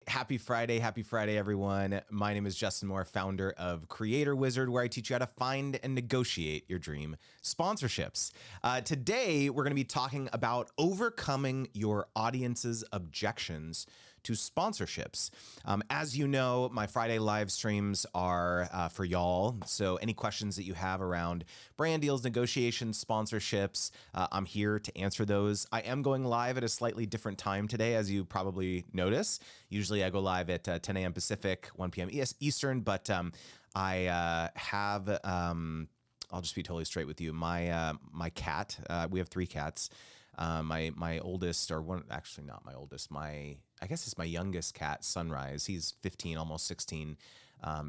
Happy Friday, everyone. My name is Justin Moore, founder of Creator Wizard, where I teach you how to find and negotiate your dream sponsorships. Today, we're going to be talking about overcoming your audience's objections to sponsorships. As you know, my Friday live streams are for y'all. So any questions that you have around brand deals, negotiations, sponsorships, I'm here to answer those. I am going live at a slightly different time today, as you probably notice. Usually I go live at 10 a.m. Pacific, 1 p.m. Eastern, but I have, I'll just be totally straight with you. My cat, we have 3 cats. My oldest, or one, actually not my oldest, I guess it's my youngest cat, Sunrise. He's 15, almost 16,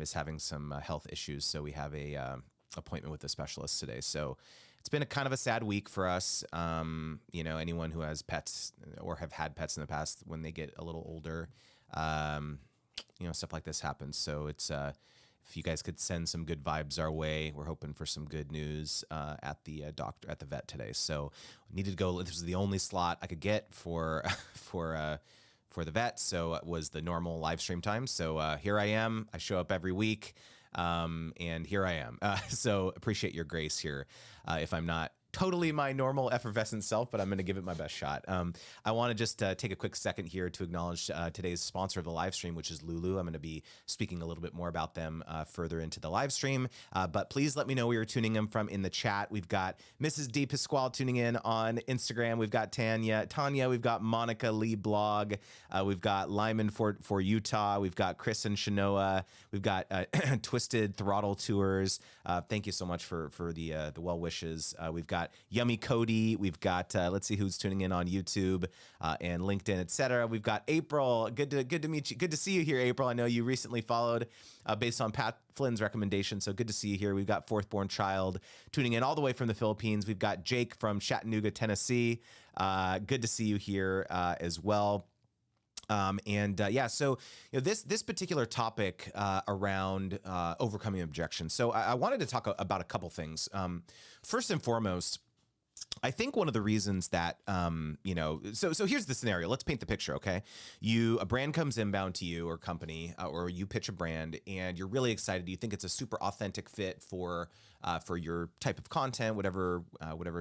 is having some health issues. So we have a appointment with a specialist today. So it's been a kind of a sad week for us. You know, anyone who has pets or have had pets in the past, when they get a little older, you know, stuff like this happens. So it's, if you guys could send some good vibes our way, we're hoping for some good news at the doctor, at the vet today. So needed to go. This was the only slot I could get for the vet. So it was the normal live stream time. So here I am. I show up every week, and here I am. So appreciate your grace here. If I'm not totally my normal effervescent self, but I'm going to give it my best shot. I want to just take a quick second here to acknowledge today's sponsor of the live stream, which is Lulu. I'm going to be speaking a little bit more about them further into the live stream, but please let me know where you're tuning in from in the chat. We've got Mrs. D. Pasquale tuning in on Instagram. We've got Tanya, we've got Monica Lee Blog. We've got Lyman for Utah. We've got Chris and Shanoa. We've got Twisted Throttle Tours. Thank you so much for the well wishes. We've got Yummy Cody. We've got let's see who's tuning in on YouTube and LinkedIn, etc. We've got April. Good to meet you. Good to see you here, April. I know you recently followed based on Pat Flynn's recommendation, so good to see you here. We've got Fourth Born Child tuning in all the way from the Philippines. We've got Jake from Chattanooga, Tennessee. Good to see you here as well. Yeah, so you know, this particular topic around overcoming objections. So I wanted to talk about a couple things. First and foremost, I think one of the reasons that, you know, so here's the scenario. Let's paint the picture, okay? A brand comes inbound to you or company, or you pitch a brand and you're really excited. You think it's a super authentic fit for your type of content, whatever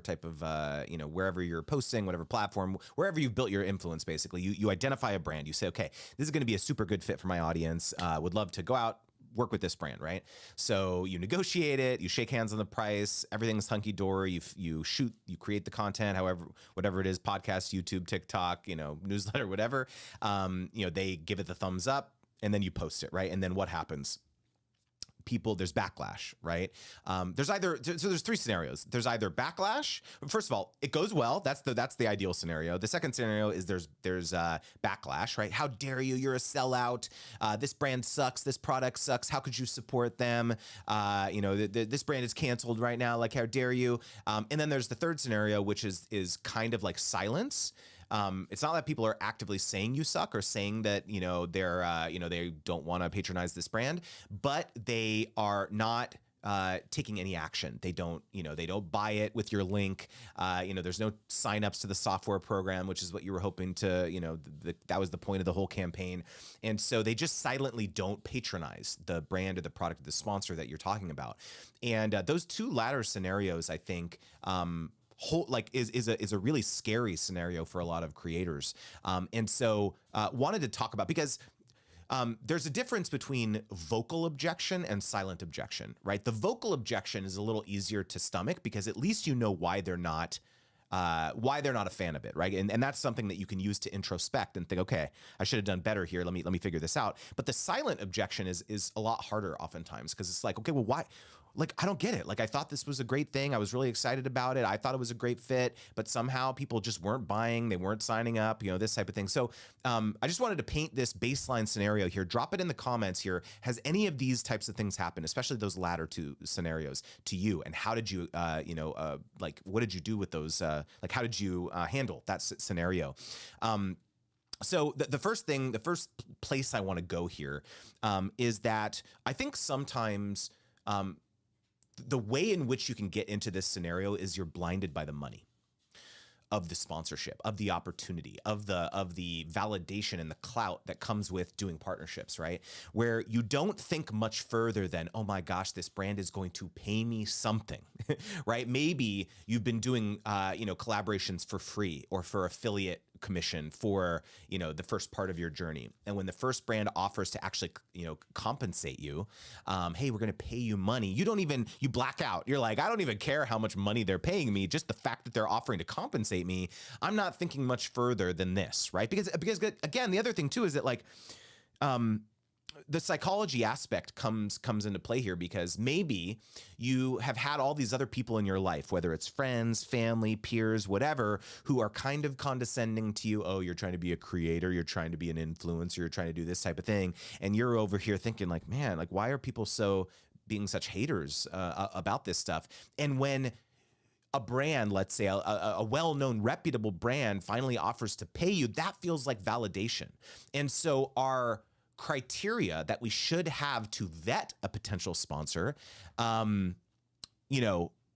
type of, you know, wherever you're posting, whatever platform, wherever you've built your influence, basically. You identify a brand. You say, okay, this is going to be a super good fit for my audience. Would love to go out, work with this brand, right? So you negotiate it, you shake hands on the price, everything's hunky-dory, you shoot, you create the content, whatever it is, podcast, YouTube, TikTok, you know, newsletter, whatever. You know, they give it the thumbs up and then you post it, right? And then what happens? There's backlash, right? There's 3 scenarios. There's either backlash. First of all, it goes well. That's the ideal scenario. The second scenario is there's backlash, right? How dare you? You're a sellout. This brand sucks. This product sucks. How could you support them? You know, this brand is canceled right now. Like, how dare you? And then there's the third scenario, which is kind of like silence. It's not that people are actively saying you suck or saying that, you know, they're, you know, they don't want to patronize this brand, but they are not taking any action. They don't, you know, they don't buy it with your link. You know, there's no signups to the software program, which is what you were hoping to, you know, that was the point of the whole campaign. And so they just silently don't patronize the brand or the product or the sponsor that you're talking about. And those 2 latter scenarios, I think, is a really scary scenario for a lot of creators. And so wanted to talk about, because there's a difference between vocal objection and silent objection, right? The vocal objection is a little easier to stomach because at least you know why they're not a fan of it, right? And that's something that you can use to introspect and think, okay, I should have done better here. Let me figure this out. But the silent objection is a lot harder oftentimes, because it's like, okay, well, why? Like, I don't get it. Like, I thought this was a great thing. I was really excited about it. I thought it was a great fit, but somehow people just weren't buying. They weren't signing up, you know, this type of thing. So I just wanted to paint this baseline scenario here. Drop it in the comments here. Has any of these types of things happened, especially those latter 2 scenarios, to you? And how did you, you know, like, what did you do with those? Like, how did you handle that scenario? So the first place I want to go here is that I think sometimes the way in which you can get into this scenario is you're blinded by the money. of the sponsorship, of the opportunity, of the validation and the clout that comes with doing partnerships, right? Where you don't think much further than, oh my gosh, this brand is going to pay me something, right? Maybe you've been doing collaborations for free or for affiliate commission for the first part of your journey, and when the first brand offers to actually compensate you, hey, we're going to pay you money, you black out. You're like, I don't even care how much money they're paying me, just the fact that they're offering to compensate me, I'm not thinking much further than this, right? Because again, the other thing too is that like the psychology aspect comes into play here, because maybe you have had all these other people in your life, whether it's friends, family, peers, whatever, who are kind of condescending to you. Oh, you're trying to be a creator, you're trying to be an influencer, you're trying to do this type of thing. And you're over here thinking like, man, like, why are people so being such haters about this stuff? And when a brand, let's say a well-known, reputable brand, finally offers to pay you, that feels like validation. And so our criteria that we should have to vet a potential sponsor, kind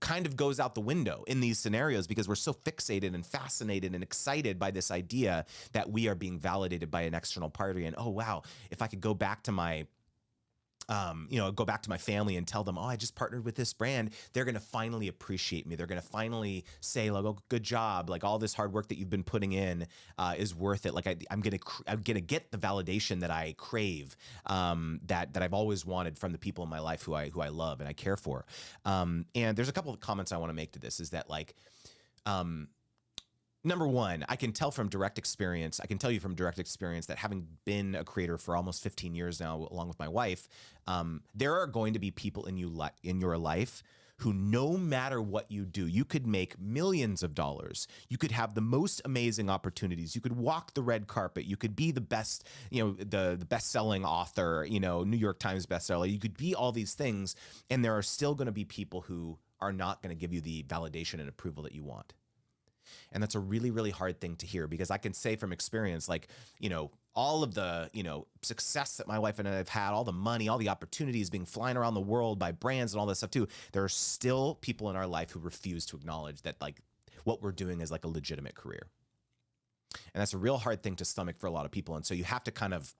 of goes out the window in these scenarios, because we're so fixated and fascinated and excited by this idea that we are being validated by an external party. And, oh, wow, if I could go back to my family and tell them, oh, I just partnered with this brand, they're going to finally appreciate me. They're going to finally say, like, oh, good job. Like, all this hard work that you've been putting in is worth it. Like, I'm going to get the validation that I crave, that I've always wanted from the people in my life who I love and I care for. And there's a couple of comments I want to make to this, is that like, number one, I can tell you from direct experience that having been a creator for almost 15 years now, along with my wife, there are going to be people in your life who, no matter what you do, you could make millions of dollars. You could have the most amazing opportunities. You could walk the red carpet. You could be the best, the best-selling author, New York Times bestseller. You could be all these things, and there are still going to be people who are not going to give you the validation and approval that you want. And that's a really, really hard thing to hear, because I can say from experience, like, all of the, success that my wife and I have had, all the money, all the opportunities, being flying around the world by brands and all this stuff too, there are still people in our life who refuse to acknowledge that like what we're doing is like a legitimate career. And that's a real hard thing to stomach for a lot of people. And so you have to kind of,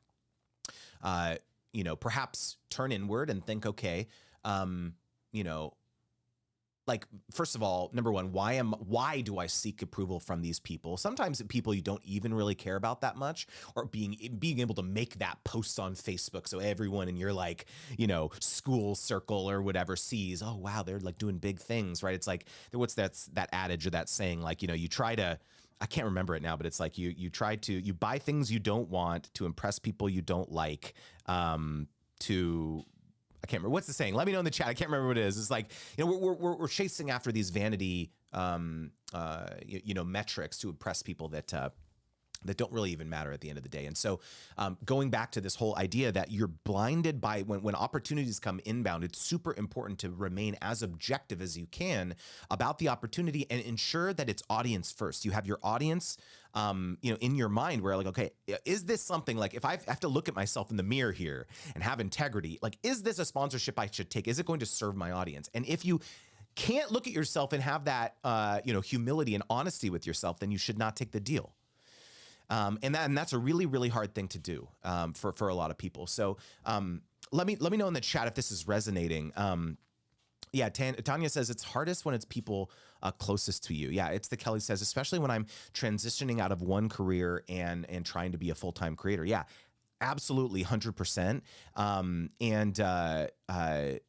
perhaps turn inward and think, okay, like, first of all, number one, why do I seek approval from these people? Sometimes people you don't even really care about that much, or being able to make that post on Facebook so everyone in your like, school circle or whatever sees, oh wow, they're like doing big things, right? It's like, what's that adage or that saying, like, you try to, I can't remember it now, but it's like you buy things you don't want to impress people you don't like, I can't remember what's the saying. Let me know in the chat. I can't remember what it is. It's like, we're chasing after these vanity, metrics to impress people that don't really even matter at the end of the day. And so going back to this whole idea that you're blinded by when opportunities come inbound, it's super important to remain as objective as you can about the opportunity and ensure that it's audience first. You have your audience in your mind, where like, okay, is this something, like, if I have to look at myself in the mirror here and have integrity, like, is this a sponsorship I should take? Is it going to serve my audience? And if you can't look at yourself and have that, humility and honesty with yourself, then you should not take the deal. And that's a really, really hard thing to do for a lot of people. So let me know in the chat if this is resonating. Yeah, Tanya says it's hardest when it's people closest to you. Yeah, it's the Kelly says, especially when I'm transitioning out of one career and trying to be a full-time creator. Yeah, absolutely, 100%.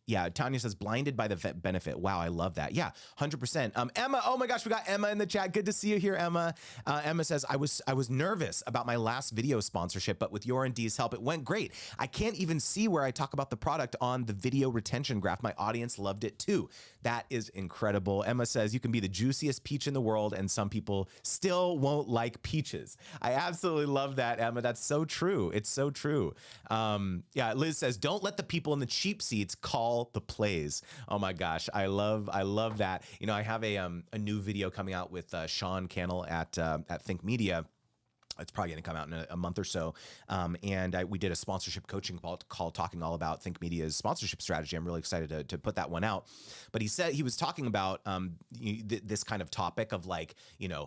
Yeah, Tanya says blinded by the benefit. Wow, I love that. Yeah, 100%. Emma, oh my gosh, we got Emma in the chat. Good to see you here, Emma. Emma says, I was nervous about my last video sponsorship, but with your and Dee's help, it went great. I can't even see where I talk about the product on the video retention graph. My audience loved it too. That is incredible. Emma says, you can be the juiciest peach in the world and some people still won't like peaches. I absolutely love that, Emma. That's so true. It's so true. Yeah, Liz says, don't let the people in the cheap seats call the plays. Oh my gosh, I love that. I have a new video coming out with Sean Cannell at Think Media. It's probably going to come out in a month or so. We did a sponsorship coaching call talking all about Think Media's sponsorship strategy. I'm really excited to put that one out. But he said he was talking about this kind of topic of like,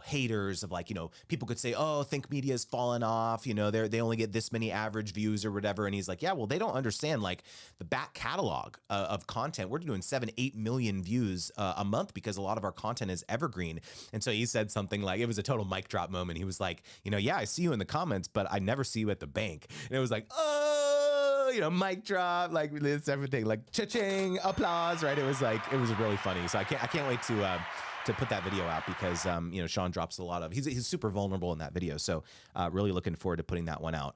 haters of like, people could say, oh, Think Media's fallen off. They only get this many average views or whatever. And he's like, yeah, well, they don't understand like the back catalog of content. We're doing 7-8 million views a month because a lot of our content is evergreen. And so he said something like, it was a total mic drop moment. He was like, yeah, I see you in the comments, but I never see you at the bank. And it was like, oh, mic drop, like this, everything, like cha-ching, applause, right? It was really funny. So I can't wait to put that video out because, Sean drops a lot of, he's super vulnerable in that video. So really looking forward to putting that one out.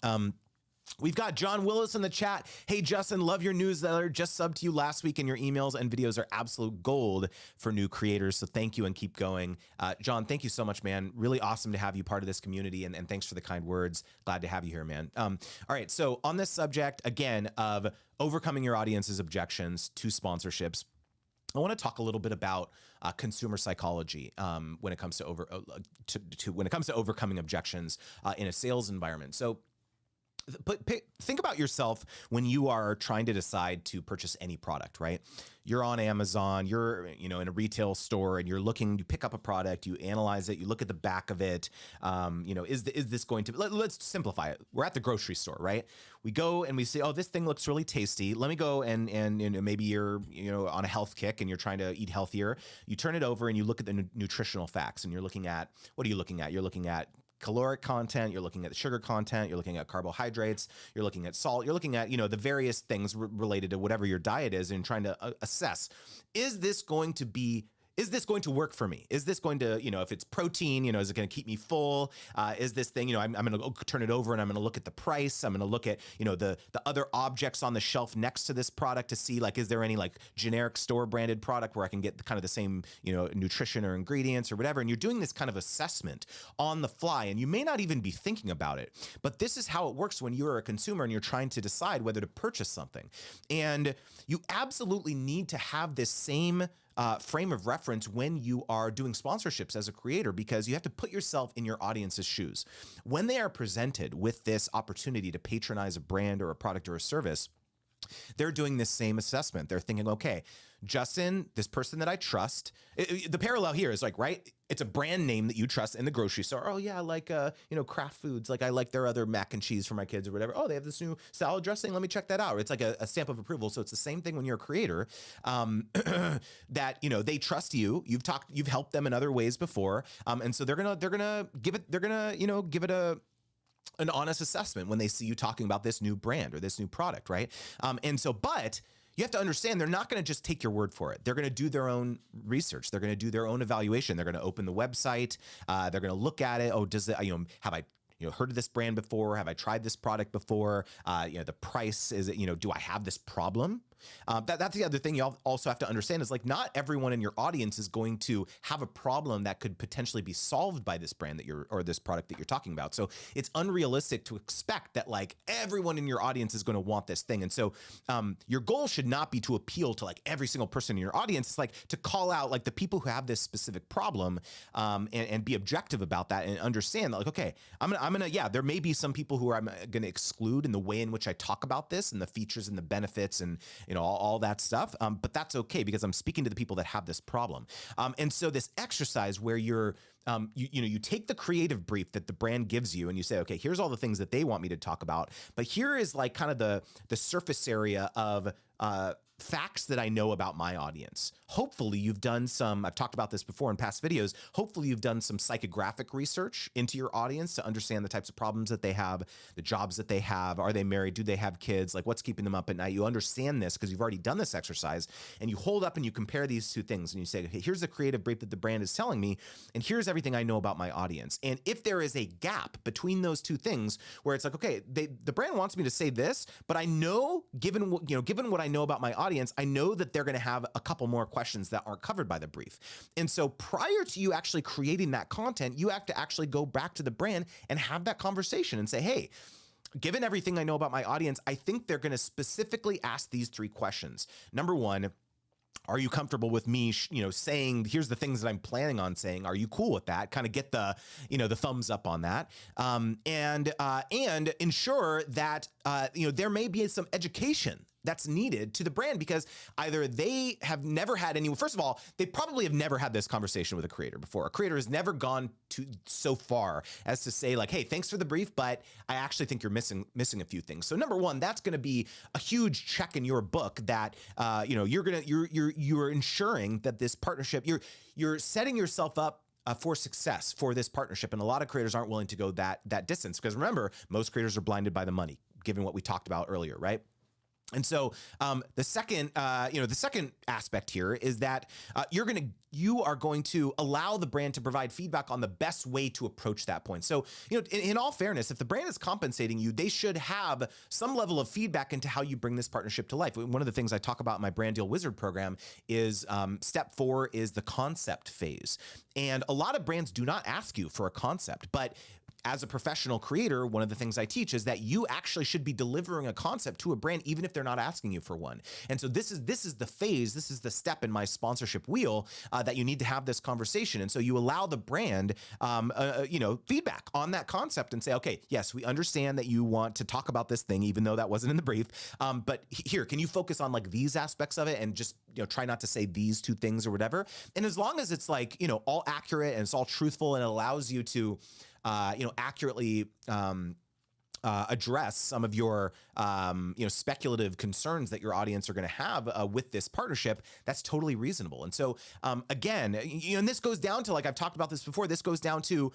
We've got John Willis in the chat. Hey, Justin, love your newsletter. Just subbed to you last week, and your emails and videos are absolute gold for new creators. So thank you and keep going. John, thank you so much, man. Really awesome to have you part of this community, and thanks for the kind words. Glad to have you here, man. All right, so on this subject, again, of overcoming your audience's objections to sponsorships, I want to talk a little bit about consumer psychology when it comes to when it comes to overcoming objections in a sales environment. So think about yourself when you are trying to decide to purchase any product, right? You're on Amazon, you're in a retail store, and you pick up a product, you analyze it, you look at the back of it. Is this going to? Let's simplify it. We're at the grocery store, right? We go and we say, oh, this thing looks really tasty. Let me go and maybe you're on a health kick and you're trying to eat healthier. You turn it over and you look at the nutritional facts, and you're looking at, what are you looking at? You're looking at caloric content, you're looking at the sugar content, you're looking at carbohydrates, you're looking at salt, you're looking at, the various things related to whatever your diet is, and trying to assess, is this going to work for me? Is this going to, if it's protein, is it going to keep me full? Is this thing, I'm going to turn it over and I'm going to look at the price. I'm going to look at, the other objects on the shelf next to this product to see, like, is there any like generic store branded product where I can get kind of the same, nutrition or ingredients or whatever. And you're doing this kind of assessment on the fly, and you may not even be thinking about it, but this is how it works when you're a consumer and you're trying to decide whether to purchase something. And you absolutely need to have this same frame of reference when you are doing sponsorships as a creator, because you have to put yourself in your audience's shoes. When they are presented with this opportunity to patronize a brand or a product or a service, they're doing this same assessment. They're thinking, okay, Justin, this person that I trust, the parallel here is like, right? It's a brand name that you trust in the grocery store. Oh yeah, I like, Kraft Foods. Like I like their other mac and cheese for my kids or whatever. Oh, they have this new salad dressing. Let me check that out. It's like a stamp of approval. So it's the same thing when you're a creator, that, they trust you. You've helped them in other ways before. And so they're gonna give it an honest assessment when they see you talking about this new brand or this new product, right? But you have to understand, they're not going to just take your word for it. They're going to do their own research. They're going to do their own evaluation. They're going to open the website. They're going to look at it. Oh, does it? Have I heard of this brand before? Have I tried this product before? The price is it? Do I have this problem? That's the other thing you also have to understand is like not everyone in your audience is going to have a problem that could potentially be solved by this brand or this product that you're talking about. So it's unrealistic to expect that like everyone in your audience is going to want this thing. And so your goal should not be to appeal to like every single person in your audience. It's like to call out like the people who have this specific problem and be objective about that and understand that like, okay, there may be some people who I'm going to exclude in the way in which I talk about this and the features and the benefits and all that stuff. But that's okay because I'm speaking to the people that have this problem. And so this exercise where you take the creative brief that the brand gives you and you say, okay, here's all the things that they want me to talk about, but here is like kind of the surface area of facts that I know about my audience. Hopefully you've done I've talked about this before in past videos, hopefully you've done some psychographic research into your audience to understand the types of problems that they have, the jobs that they have, are they married, do they have kids, like what's keeping them up at night. You understand this because you've already done this exercise, and you hold up and you compare these two things and you say, okay, here's the creative brief that the brand is telling me, and here's everything I know about my audience. And if there is a gap between those two things where it's like, okay, the brand wants me to say this, but I know, given what I know about my audience, I know that they're going to have a couple more questions that aren't covered by the brief. And so prior to you actually creating that content, you have to actually go back to the brand and have that conversation and say, hey, given everything I know about my audience, I think they're going to specifically ask these three questions. Number one, Are you comfortable with me, saying, here's the things that I'm planning on saying? Are you cool with that? Kind of get the, the thumbs up on that. And ensure that, there may be some education that's needed to the brand, because either they have never had any, first of all, they probably have never had this conversation with a creator before. A creator has never gone to so far as to say like, hey, thanks for the brief, but I actually think you're missing a few things. So number one, that's going to be a huge check in your book that, you're ensuring that this partnership, you're setting yourself up for success for this partnership. And a lot of creators aren't willing to go that distance, because remember, most creators are blinded by the money, given what we talked about earlier, right? And so the second aspect here is that you are going to allow the brand to provide feedback on the best way to approach that point. So, in all fairness, if the brand is compensating you, they should have some level of feedback into how you bring this partnership to life. One of the things I talk about in my Brand Deal Wizard program is step 4 is the concept phase. And a lot of brands do not ask you for a concept, but as a professional creator, one of the things I teach is that you actually should be delivering a concept to a brand, even if they're not asking you for one. And so this is the phase, this is the step in my sponsorship wheel that you need to have this conversation. And so you allow the brand, feedback on that concept and say, okay, yes, we understand that you want to talk about this thing, even though that wasn't in the brief. But here, can you focus on like these aspects of it and just try not to say these two things or whatever? And as long as it's like all accurate and it's all truthful and it allows you to accurately address some of your, speculative concerns that your audience are going to have with this partnership, that's totally reasonable. And so, again, and this goes down to, like I've talked about this before, this goes down to,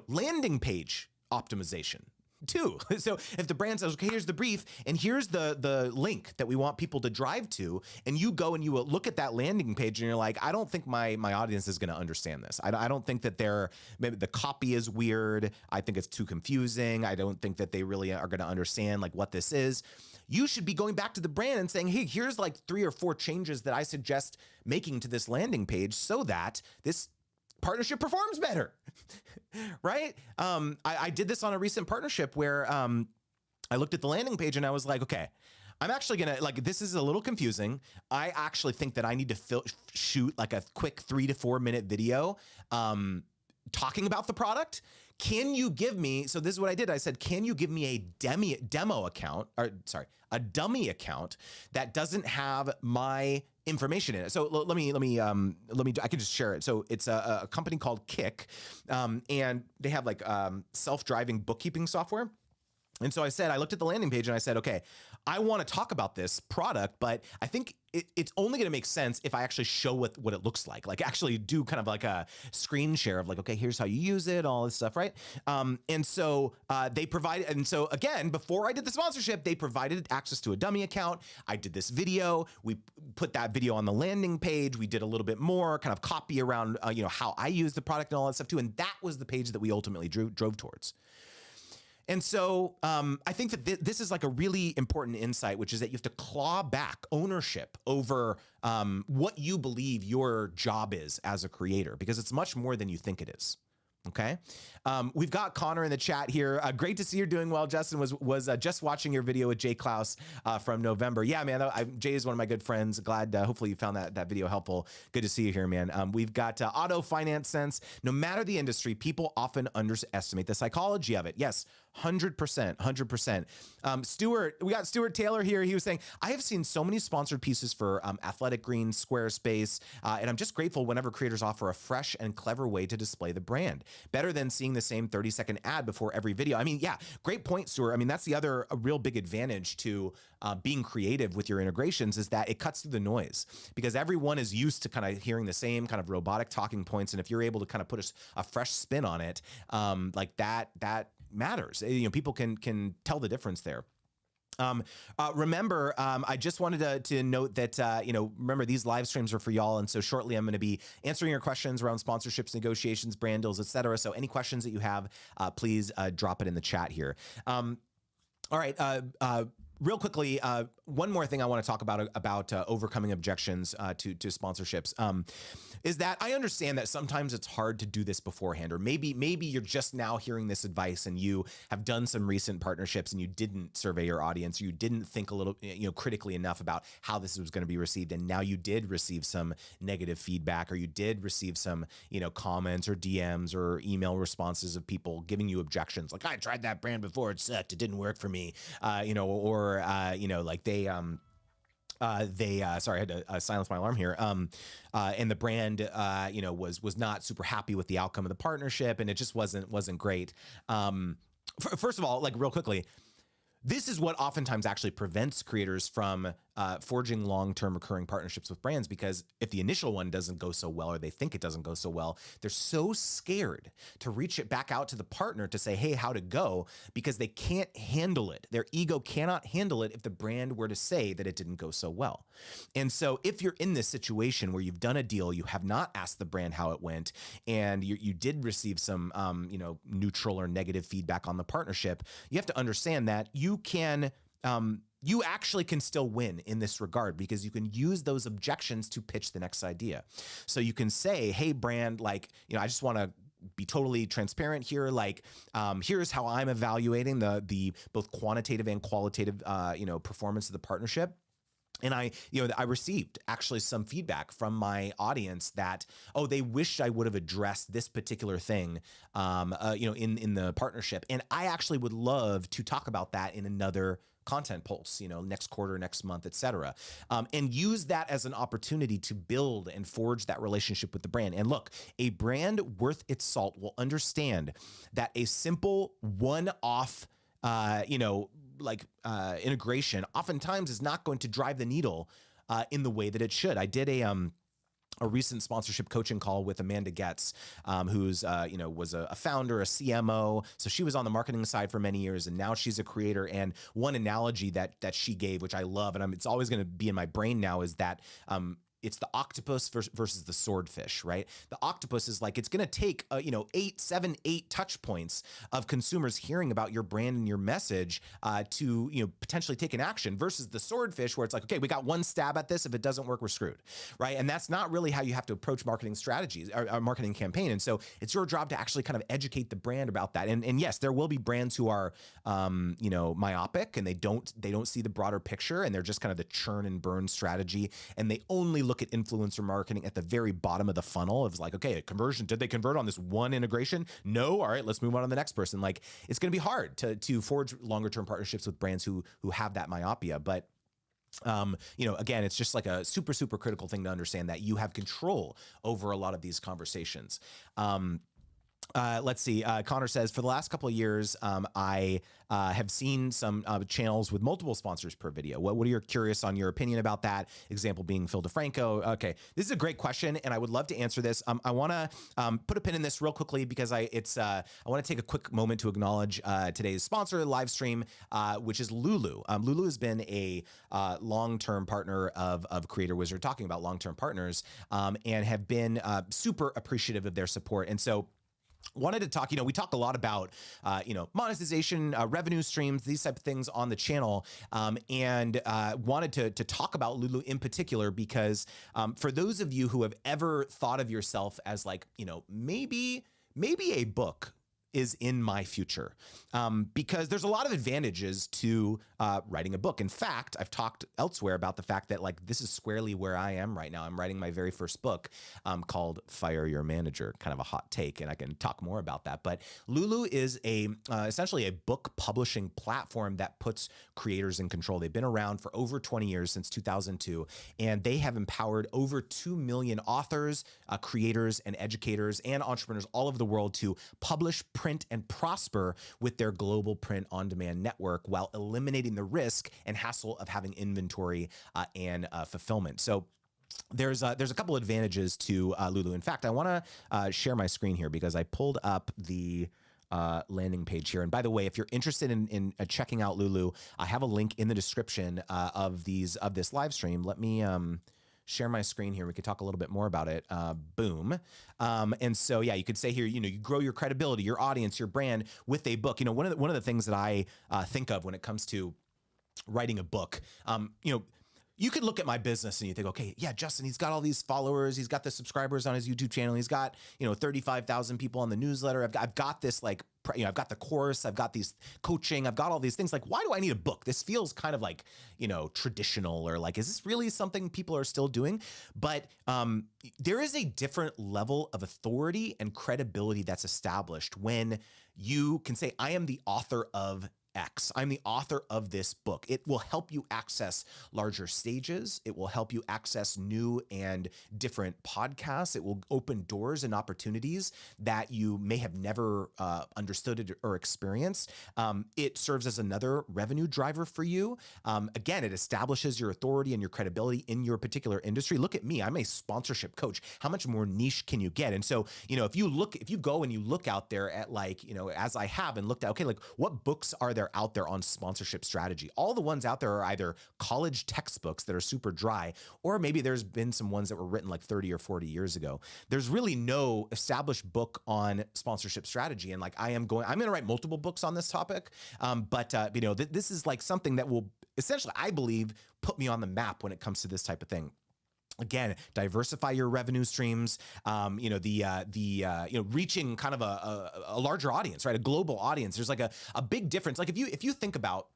landing page optimization too. So if the brand says, okay, here's the brief and here's the link that we want people to drive to, and you go and you look at that landing page and you're like, I don't think my audience is going to understand this. I don't think that maybe the copy is weird. I think it's too confusing. I don't think that they really are going to understand like what this is. You should be going back to the brand and saying, hey, here's like 3 or 4 changes that I suggest making to this landing page so that this partnership performs better. Right? I did this on a recent partnership where I looked at the landing page and I was like, okay, I'm actually gonna, like, this is a little confusing. I actually think that I need to shoot like a quick 3 to 4 minute video talking about the product. Can you give me, so this is what I did. I said, can you give me a demo account, or sorry, a dummy account that doesn't have my information in it? So let me, I can just share it. So it's a company called Kick, and they have like self-driving bookkeeping software. And so I looked at the landing page and I said, okay, I want to talk about this product, but I think it's only going to make sense if I actually show what it looks like actually do kind of like a screen share of like, okay, here's how you use it, all this stuff, right? And so they provide, and so again, before I did the sponsorship, they provided access to a dummy account. I did this video. We put that video on the landing page. We did a little bit more kind of copy around, how I use the product and all that stuff too. And that was the page that we ultimately drove towards. And so I think that this is like a really important insight, which is that you have to claw back ownership over what you believe your job is as a creator, because it's much more than you think it is. Okay. We've got Connor in the chat here. Great to see you're doing well. Justin was just watching your video with Jay Klaus from November. Yeah, man. Jay is one of my good friends. Glad, hopefully you found that video helpful. Good to see you here, man. We've got Auto Finance Sense. No matter the industry, people often underestimate the psychology of it. Yes, 100%. Stuart, we got Stuart Taylor here. He was saying, I have seen so many sponsored pieces for Athletic Greens, Squarespace, and I'm just grateful whenever creators offer a fresh and clever way to display the brand. Better than seeing the same 30-second ad before every video. I mean, yeah, great point, Stuart. I mean, that's the other real big advantage to being creative with your integrations, is that it cuts through the noise, because everyone is used to kind of hearing the same kind of robotic talking points. And if you're able to kind of put a fresh spin on it, like that matters. People can tell the difference there. Remember, I just wanted to note that, remember, these live streams are for y'all. And so shortly I'm going to be answering your questions around sponsorships, negotiations, brand deals, etc. So any questions that you have, please drop it in the chat here. All right. Real quickly, one more thing I want to talk about overcoming objections to sponsorships is that I understand that sometimes it's hard to do this beforehand, or maybe you're just now hearing this advice and you have done some recent partnerships and you didn't survey your audience, you didn't think a little critically enough about how this was going to be received, and now you did receive some negative feedback, or you did receive some comments or DMs or email responses of people giving you objections, like I tried that brand before, it sucked, it didn't work for me, like they sorry, I had to silence my alarm here. And the brand, was not super happy with the outcome of the partnership, and it just wasn't great. First of all, like real quickly, this is what oftentimes actually prevents creators from forging long-term recurring partnerships with brands, because if the initial one doesn't go so well, or they think it doesn't go so well, they're so scared to reach it back out to the partner to say, hey, how'd it go? Because they can't handle it. Their ego cannot handle it if the brand were to say that it didn't go so well. And so if you're in this situation where you've done a deal, you have not asked the brand how it went, and you did receive some neutral or negative feedback on the partnership, you have to understand that you actually can still win in this regard, because you can use those objections to pitch the next idea. So you can say, hey, brand, I just want to be totally transparent here. Here's how I'm evaluating the both quantitative and qualitative, performance of the partnership. And I received actually some feedback from my audience that, they wished I would have addressed this particular thing, in the partnership. And I actually would love to talk about that in another content pulse, next quarter, next month, et cetera. And use that as an opportunity to build and forge that relationship with the brand. And look, a brand worth its salt will understand that a simple one-off, integration oftentimes is not going to drive the needle in the way that it should. I did a recent sponsorship coaching call with Amanda Getz, who's was a founder, a CMO. So she was on the marketing side for many years, and now she's a creator. And one analogy that she gave, which I love, and it's always going to be in my brain now, is that it's the octopus versus the swordfish, right? The octopus is it's going to take, 8 touch points of consumers hearing about your brand and your message to, potentially take an action, versus the swordfish, where it's okay, we got one stab at this. If it doesn't work, we're screwed, right? And that's not really how you have to approach marketing strategies or a marketing campaign. And so it's your job to actually kind of educate the brand about that. And yes, there will be brands who are, myopic, and they don't see the broader picture, and they're just kind of the churn and burn strategy, and they only look at influencer marketing at the very bottom of the funnel of okay, conversion, did they convert on this one integration? No. All right, let's move on to the next person. It's going to be hard to forge longer term partnerships with brands who have that myopia. But again, it's just a super, super critical thing to understand that you have control over a lot of these conversations. Let's see. Connor says, for the last couple of years, I have seen some channels with multiple sponsors per video. What are you curious on your opinion about that? Example being DefFranco. Okay, this is a great question, and I would love to answer this. I want to put a pin in this real quickly, because I want to take a quick moment to acknowledge today's sponsor live stream, which is Lulu. Lulu has been a long-term partner of Creator Wizard, talking about long-term partners, and have been super appreciative of their support. And so wanted to talk, we talk a lot about, monetization, revenue streams, these type of things on the channel, and wanted to talk about Lulu in particular, because for those of you who have ever thought of yourself as maybe a book is in my future, because there's a lot of advantages to writing a book. In fact, I've talked elsewhere about the fact that this is squarely where I am right now. I'm writing my very first book called Fire Your Manager, kind of a hot take, and I can talk more about that. But Lulu is essentially a book publishing platform that puts creators in control. They've been around for over 20 years, since 2002, and they have empowered over 2 million authors, creators, and educators and entrepreneurs all over the world to publish, print, and prosper with their global print on-demand network, while eliminating the risk and hassle of having inventory and fulfillment. So there's a couple advantages to Lulu. In fact, I want to share my screen here, because I pulled up the landing page here. And by the way, if you're interested in checking out Lulu, I have a link in the description of this live stream. Let me share my screen here. We could talk a little bit more about it. Boom. And so, yeah, you could say here, you grow your credibility, your audience, your brand with a book. One of the things that I think of when it comes to writing a book. You could look at my business and you think, okay, yeah, Justin, he's got all these followers. He's got the subscribers on his YouTube channel. He's got, 35,000 people on the newsletter. I've got this I've got the course, I've got these coaching, I've got all these things. Like, why do I need a book? This feels kind of like, traditional, or like, is this really something people are still doing? But there is a different level of authority and credibility that's established when you can say, I am the author of X. I'm the author of this book. It will help you access larger stages. It will help you access new and different podcasts. It will open doors and opportunities that you may have never understood or experienced. It serves as another revenue driver for you. Again, it establishes your authority and your credibility in your particular industry. Look at me. I'm a sponsorship coach. How much more niche can you get? And so, if you go and you look out there at as I have and looked at, okay, like what books are there out there on sponsorship strategy? All the ones out there are either college textbooks that are super dry, or maybe there's been some ones that were written like 30 or 40 years ago. There's really no established book on sponsorship strategy. And I'm going to write multiple books on this topic. This is like something that will essentially, I believe, put me on the map when it comes to this type of thing. Again, diversify your revenue streams. Reaching kind of a larger audience, right? A global audience. There's like a big difference. Like if you think about,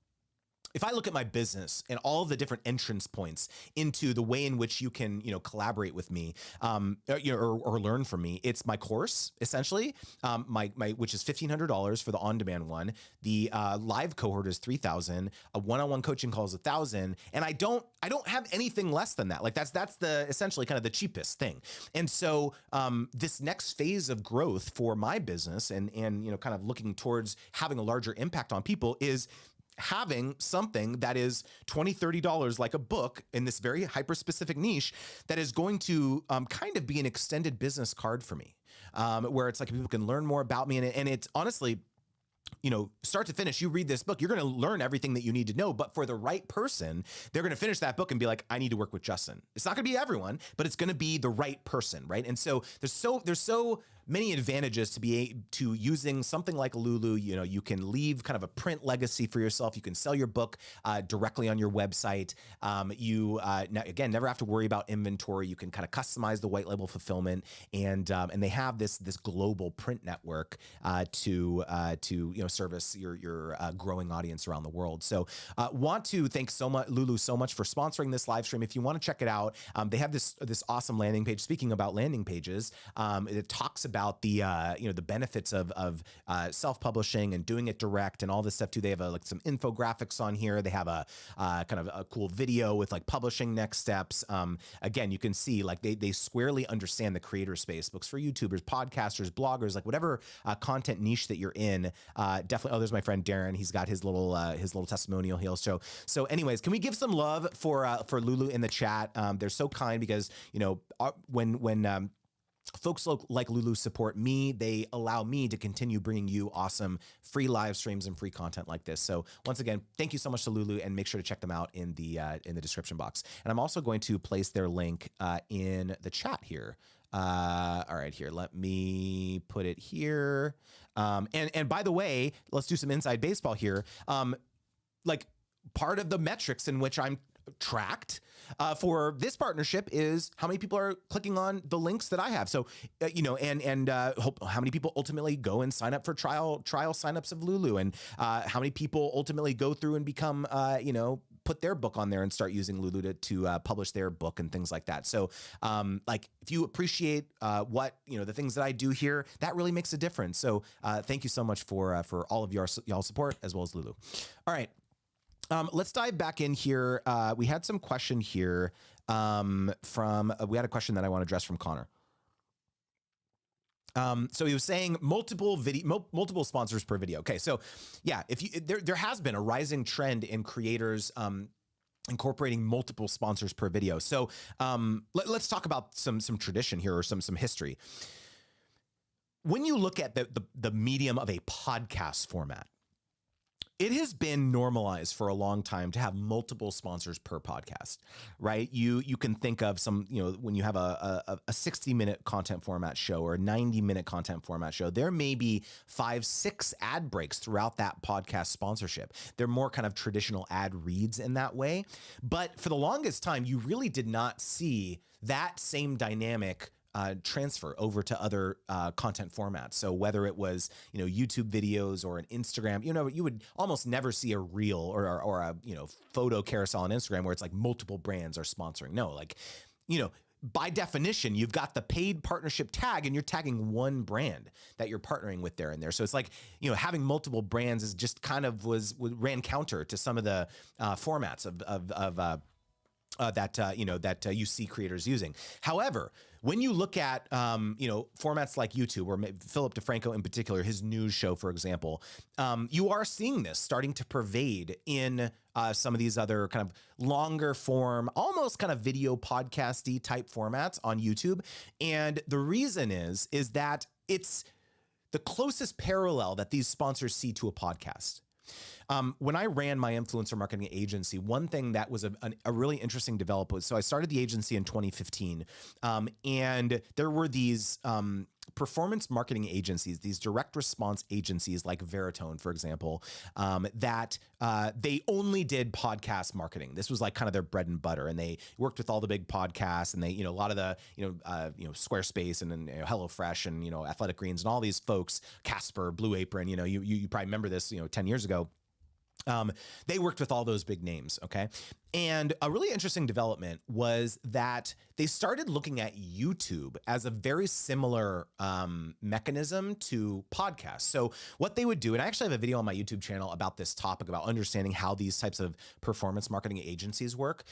if I look at my business and all of the different entrance points into the way in which you can, collaborate with me, or learn from me, it's my course essentially, which is $1,500 for the on-demand one. The live cohort is $3,000. A one-on-one coaching call is $1,000, and I don't have anything less than that. Like that's the essentially kind of the cheapest thing. And so this next phase of growth for my business and kind of looking towards having a larger impact on people is having something that is $20, $30 like a book in this very hyper-specific niche that is going to kind of be an extended business card for me, where it's like people can learn more about me. And it's honestly, start to finish, you read this book, you're going to learn everything that you need to know. But for the right person, they're going to finish that book and be like, I need to work with Justin. It's not going to be everyone, but it's going to be the right person, right? And so there's so many advantages to using something like Lulu. You can leave kind of a print legacy for yourself. You can sell your book directly on your website. You never have to worry about inventory. You can kind of customize the white label fulfillment, and they have this global print network to service your growing audience around the world. So want to thank Lulu so much for sponsoring this live stream. If you want to check it out, they have this awesome landing page. Speaking about landing pages, it talks about the benefits of self-publishing and doing it direct and all this stuff too. They have some infographics on here. They have a kind of a cool video with like publishing next steps. Again, you can see like they squarely understand the creator space. Books for YouTubers, podcasters, bloggers, like whatever content niche that you're in. Definitely. Oh, there's my friend Darren. He's got his little testimonial he'll show. So anyways, can we give some love for Lulu in the chat? They're so kind because when folks like Lulu support me, they allow me to continue bringing you awesome free live streams and free content like this. So once again, thank you so much to Lulu, and make sure to check them out in the description box. And I'm also going to place their link in the chat here. All right, here, let me put it here. And by the way, let's do some inside baseball here. Like part of the metrics in which I'm tracked for this partnership is how many people are clicking on the links that I have. So, how many people ultimately go and sign up for trial signups of Lulu, and how many people ultimately go through and become, put their book on there and start using Lulu to publish their book and things like that. So, if you appreciate what the things that I do here, that really makes a difference. So, thank you so much for all of y'all support, as well as Lulu. All right. Let's dive back in here. We had some question here we had a question that I want to address from Connor. So he was saying multiple sponsors per video. Okay, so yeah, there has been a rising trend in creators incorporating multiple sponsors per video. So let's talk about some tradition here, or some history. When you look at the medium of a podcast format, It has been normalized for a long time to have multiple sponsors per podcast, right? You can think of some, when you have a 60-minute content format show or a 90-minute content format show, there may be 5-6 ad breaks throughout that podcast sponsorship. They're more kind of traditional ad reads in that way. But for the longest time, you really did not see that same dynamic transfer over to other content formats. So whether it was, YouTube videos or an Instagram, you would almost never see a reel or a, photo carousel on Instagram where it's like multiple brands are sponsoring. No, like, by definition, you've got the paid partnership tag and you're tagging one brand that you're partnering with there and there. So it's like, having multiple brands is just kind of ran counter to some of the formats that you see creators using. However, when you look at formats like YouTube or Philip DefFranco in particular, his news show, for example, you are seeing this starting to pervade in some of these other kind of longer form, almost kind of video podcasty type formats on YouTube. And the reason is that it's the closest parallel that these sponsors see to a podcast. When I ran my influencer marketing agency, one thing that was a really interesting development was, so I started the agency in 2015, and there were these performance marketing agencies, these direct response agencies like Veritone, for example, that they only did podcast marketing. This was like kind of their bread and butter, and they worked with all the big podcasts, and they, a lot of the, Squarespace and then HelloFresh and Athletic Greens and all these folks, Casper, Blue Apron. You probably remember this, 10 years ago. They worked with all those big names, okay? And a really interesting development was that they started looking at YouTube as a very similar mechanism to podcasts. So what they would do, and I actually have a video on my YouTube channel about this topic, about understanding how these types of performance marketing agencies work,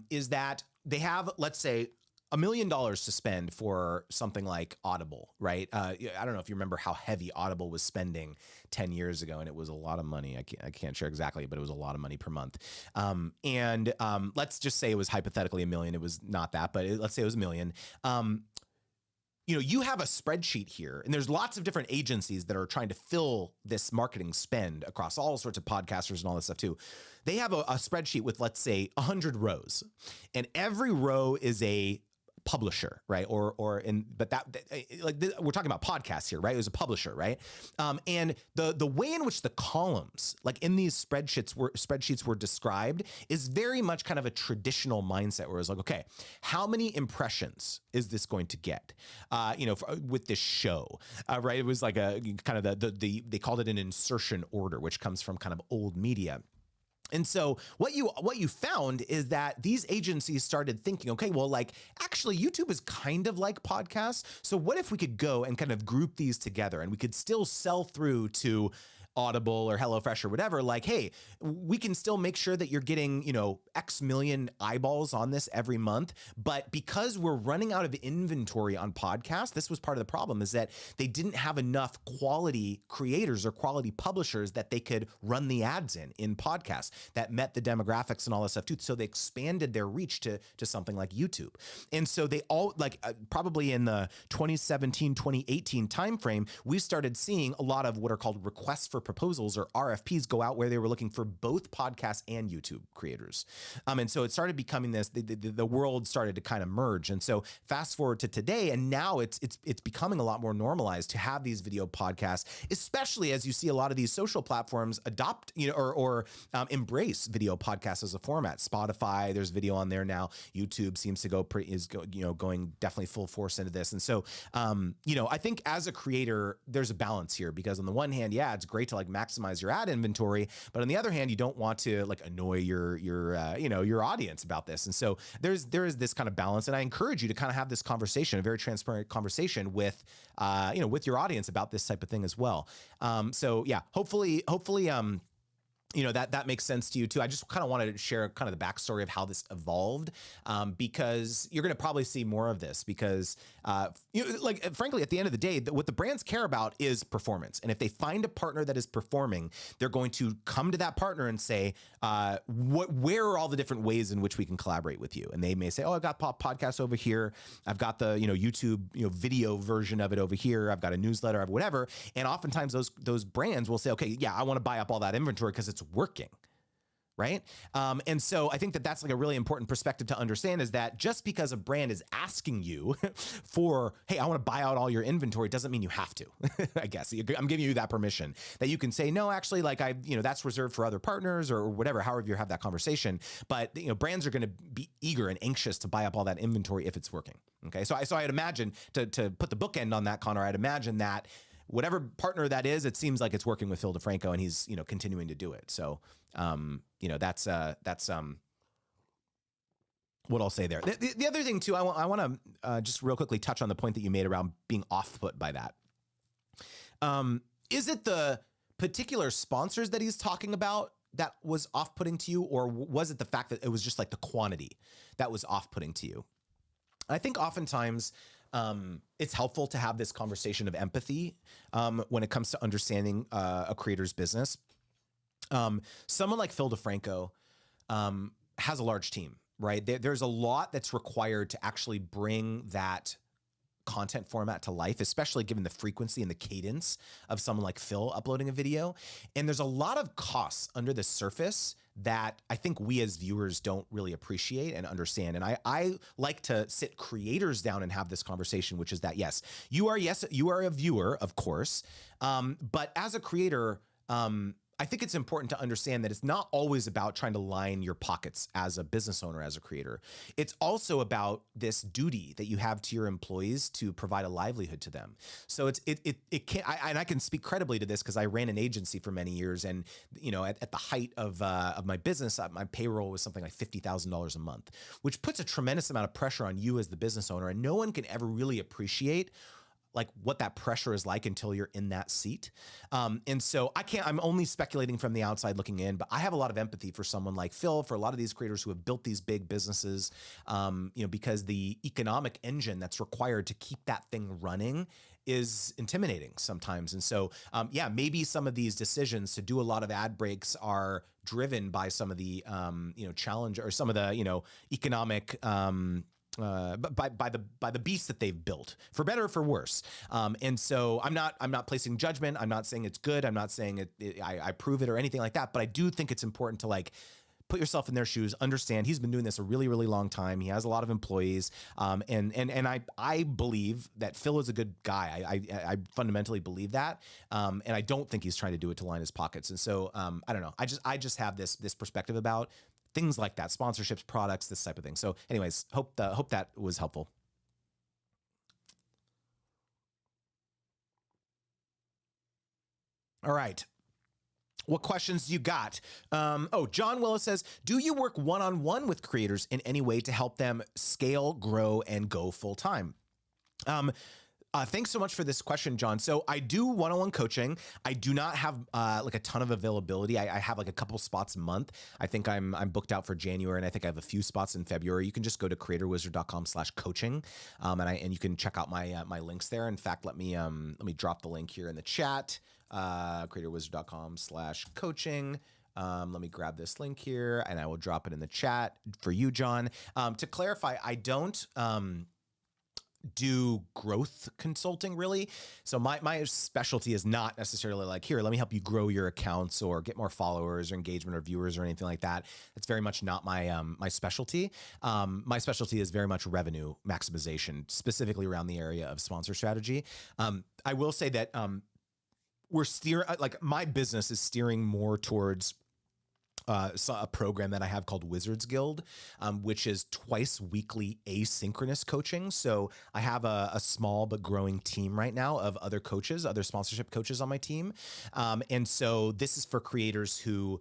is that they have, let's say, $1 million to spend for something like Audible, right? I don't know if you remember how heavy Audible was spending 10 years ago, and it was a lot of money. I can't share exactly, but it was a lot of money per month. Let's just say it was hypothetically $1 million. It was not that, but let's say it was $1 million. You have a spreadsheet here, and there's lots of different agencies that are trying to fill this marketing spend across all sorts of podcasters and all this stuff too. They have a spreadsheet with, let's say, 100 rows, and every row is a publisher, right? We're talking about podcasts here, right? It was a publisher, right? And the way in which the columns, like in these spreadsheets were described, is very much kind of a traditional mindset where it's like, okay, how many impressions is this going to get? With this show, right? It was like a kind of they called it an insertion order, which comes from kind of old media. And so what you found is that these agencies started thinking, okay, well, like actually YouTube is kind of like podcasts. So what if we could go and kind of group these together and we could still sell through to Audible or HelloFresh or whatever, like, hey, we can still make sure that you're getting, X million eyeballs on this every month. But because we're running out of inventory on podcasts, this was part of the problem, is that they didn't have enough quality creators or quality publishers that they could run the ads in podcasts that met the demographics and all this stuff too. So they expanded their reach to something like YouTube. And so they all, probably in the 2017, 2018 timeframe, we started seeing a lot of what are called requests for proposals, or RFPs, go out where they were looking for both podcasts and YouTube creators. And so it started becoming this, the world started to kind of merge. And so fast forward to today, and now it's becoming a lot more normalized to have these video podcasts, especially as you see a lot of these social platforms adopt, or embrace video podcasts as a format. Spotify, there's video on there now. YouTube seems to going definitely full force into this. And so, I think as a creator, there's a balance here, because on the one hand, yeah, it's great to like maximize your ad inventory, but on the other hand, you don't want to like annoy your audience about this. And so there is this kind of balance, and I encourage you to kind of have this conversation, a very transparent conversation with with your audience about this type of thing as well. So yeah, hopefully that makes sense to you too. I just kind of wanted to share kind of the backstory of how this evolved, because you're going to probably see more of this because, like, frankly, at the end of the day, what the brands care about is performance. And if they find a partner that is performing, they're going to come to that partner and say, where are all the different ways in which we can collaborate with you? And they may say, oh, I've got podcasts over here. I've got the, YouTube, video version of it over here. I've got a newsletter, I've whatever. And oftentimes those brands will say, okay, yeah, I want to buy up all that inventory because it's working, right? And so I think that's like a really important perspective to understand, is that just because a brand is asking you for, hey, I want to buy out all your inventory, doesn't mean you have to. I guess I'm giving you that permission that you can say, no, actually, like that's reserved for other partners or whatever, however you have that conversation. But brands are going to be eager and anxious to buy up all that inventory if it's working. Okay, so I'd imagine to put the bookend on that, Connor, I'd imagine that whatever partner that is, it seems like it's working with Phil DeFranco and he's, continuing to do it. So, that's what I'll say there. The other thing too, I want to just real quickly touch on the point that you made around being off-put by that. Is it the particular sponsors that he's talking about that was off-putting to you, or was it the fact that it was just like the quantity that was off-putting to you? I think oftentimes, it's helpful to have this conversation of empathy when it comes to understanding a creator's business. Someone like Phil DeFranco has a large team, right? There's a lot that's required to actually bring that content format to life, especially given the frequency and the cadence of someone like Phil uploading a video. And there's a lot of costs under the surface that I think we as viewers don't really appreciate and understand. And I like to sit creators down and have this conversation, which is that, yes, you are a viewer, of course. But as a creator, I think it's important to understand that it's not always about trying to line your pockets as a business owner, as a creator. It's also about this duty that you have to your employees to provide a livelihood to them. So it can't, and I can speak credibly to this because I ran an agency for many years, and at the height of my business, my payroll was something like $50,000 a month, which puts a tremendous amount of pressure on you as the business owner, and no one can ever really appreciate like what that pressure is like until you're in that seat. And so I'm only speculating from the outside looking in, but I have a lot of empathy for someone like Phil, for a lot of these creators who have built these big businesses, because the economic engine that's required to keep that thing running is intimidating sometimes. And so, maybe some of these decisions to do a lot of ad breaks are driven by some of the, challenge or some of the, economic, by the beast that they've built, for better or for worse. And so I'm not placing judgment. I'm not saying it's good. I'm not saying I approve it or anything like that. But I do think it's important to like put yourself in their shoes, understand he's been doing this a really, really long time. He has a lot of employees. And I believe that Phil is a good guy. I fundamentally believe that. And I don't think he's trying to do it to line his pockets. And so, I don't know. I just have this perspective about things like that, sponsorships, products, this type of thing. So anyways, hope that was helpful. All right. What questions do you got? John Willis says, do you work one-on-one with creators in any way to help them scale, grow, and go full-time? Thanks so much for this question, John. So I do one-on-one coaching. I do not have like a ton of availability. I have like a couple spots a month. I think I'm booked out for January, and I think I have a few spots in February. You can just go to creatorwizard.com/coaching, and you can check out my links there. In fact, let me drop the link here in the chat. Creatorwizard.com/coaching. Let me grab this link here, and I will drop it in the chat for you, John. To clarify, I don't do growth consulting really. So my specialty is not necessarily like, here, let me help you grow your accounts or get more followers or engagement or viewers or anything like that. It's very much not my specialty. My specialty is very much revenue maximization, specifically around the area of sponsor strategy. I will say that we're steering, like my business is steering more towards a program that I have called Wizards Guild, which is twice weekly asynchronous coaching. So I have a small but growing team right now of other coaches, other sponsorship coaches on my team. And so this is for creators who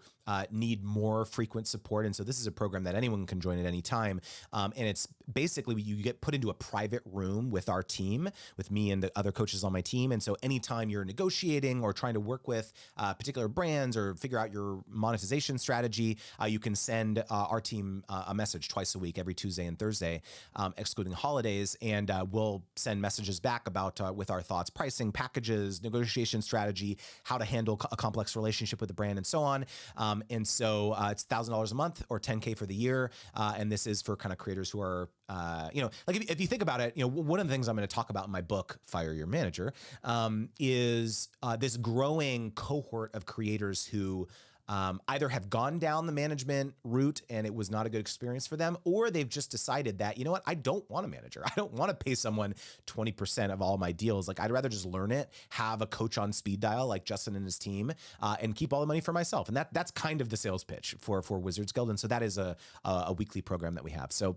need more frequent support. And so this is a program that anyone can join at any time. And it's basically you get put into a private room with our team, with me and the other coaches on my team. And so anytime you're negotiating or trying to work with particular brands or figure out your monetization strategy, you can send our team a message twice a week, every Tuesday and Thursday, excluding holidays. And we'll send messages back about with our thoughts, pricing, packages, negotiation strategy, how to handle a complex relationship with the brand, and so on. And so it's $1,000 a month or $10K for the year. And this is for kind of creators who are, like if you think about it, one of the things I'm going to talk about in my book, Fire Your Manager, is this growing cohort of creators who either have gone down the management route and it was not a good experience for them, or they've just decided that, I don't want a manager. I don't want to pay someone 20% of all my deals. Like, I'd rather just learn it, have a coach on speed dial like Justin and his team, and keep all the money for myself. And that's kind of the sales pitch for Wizards Guild. And so that is a weekly program that we have. So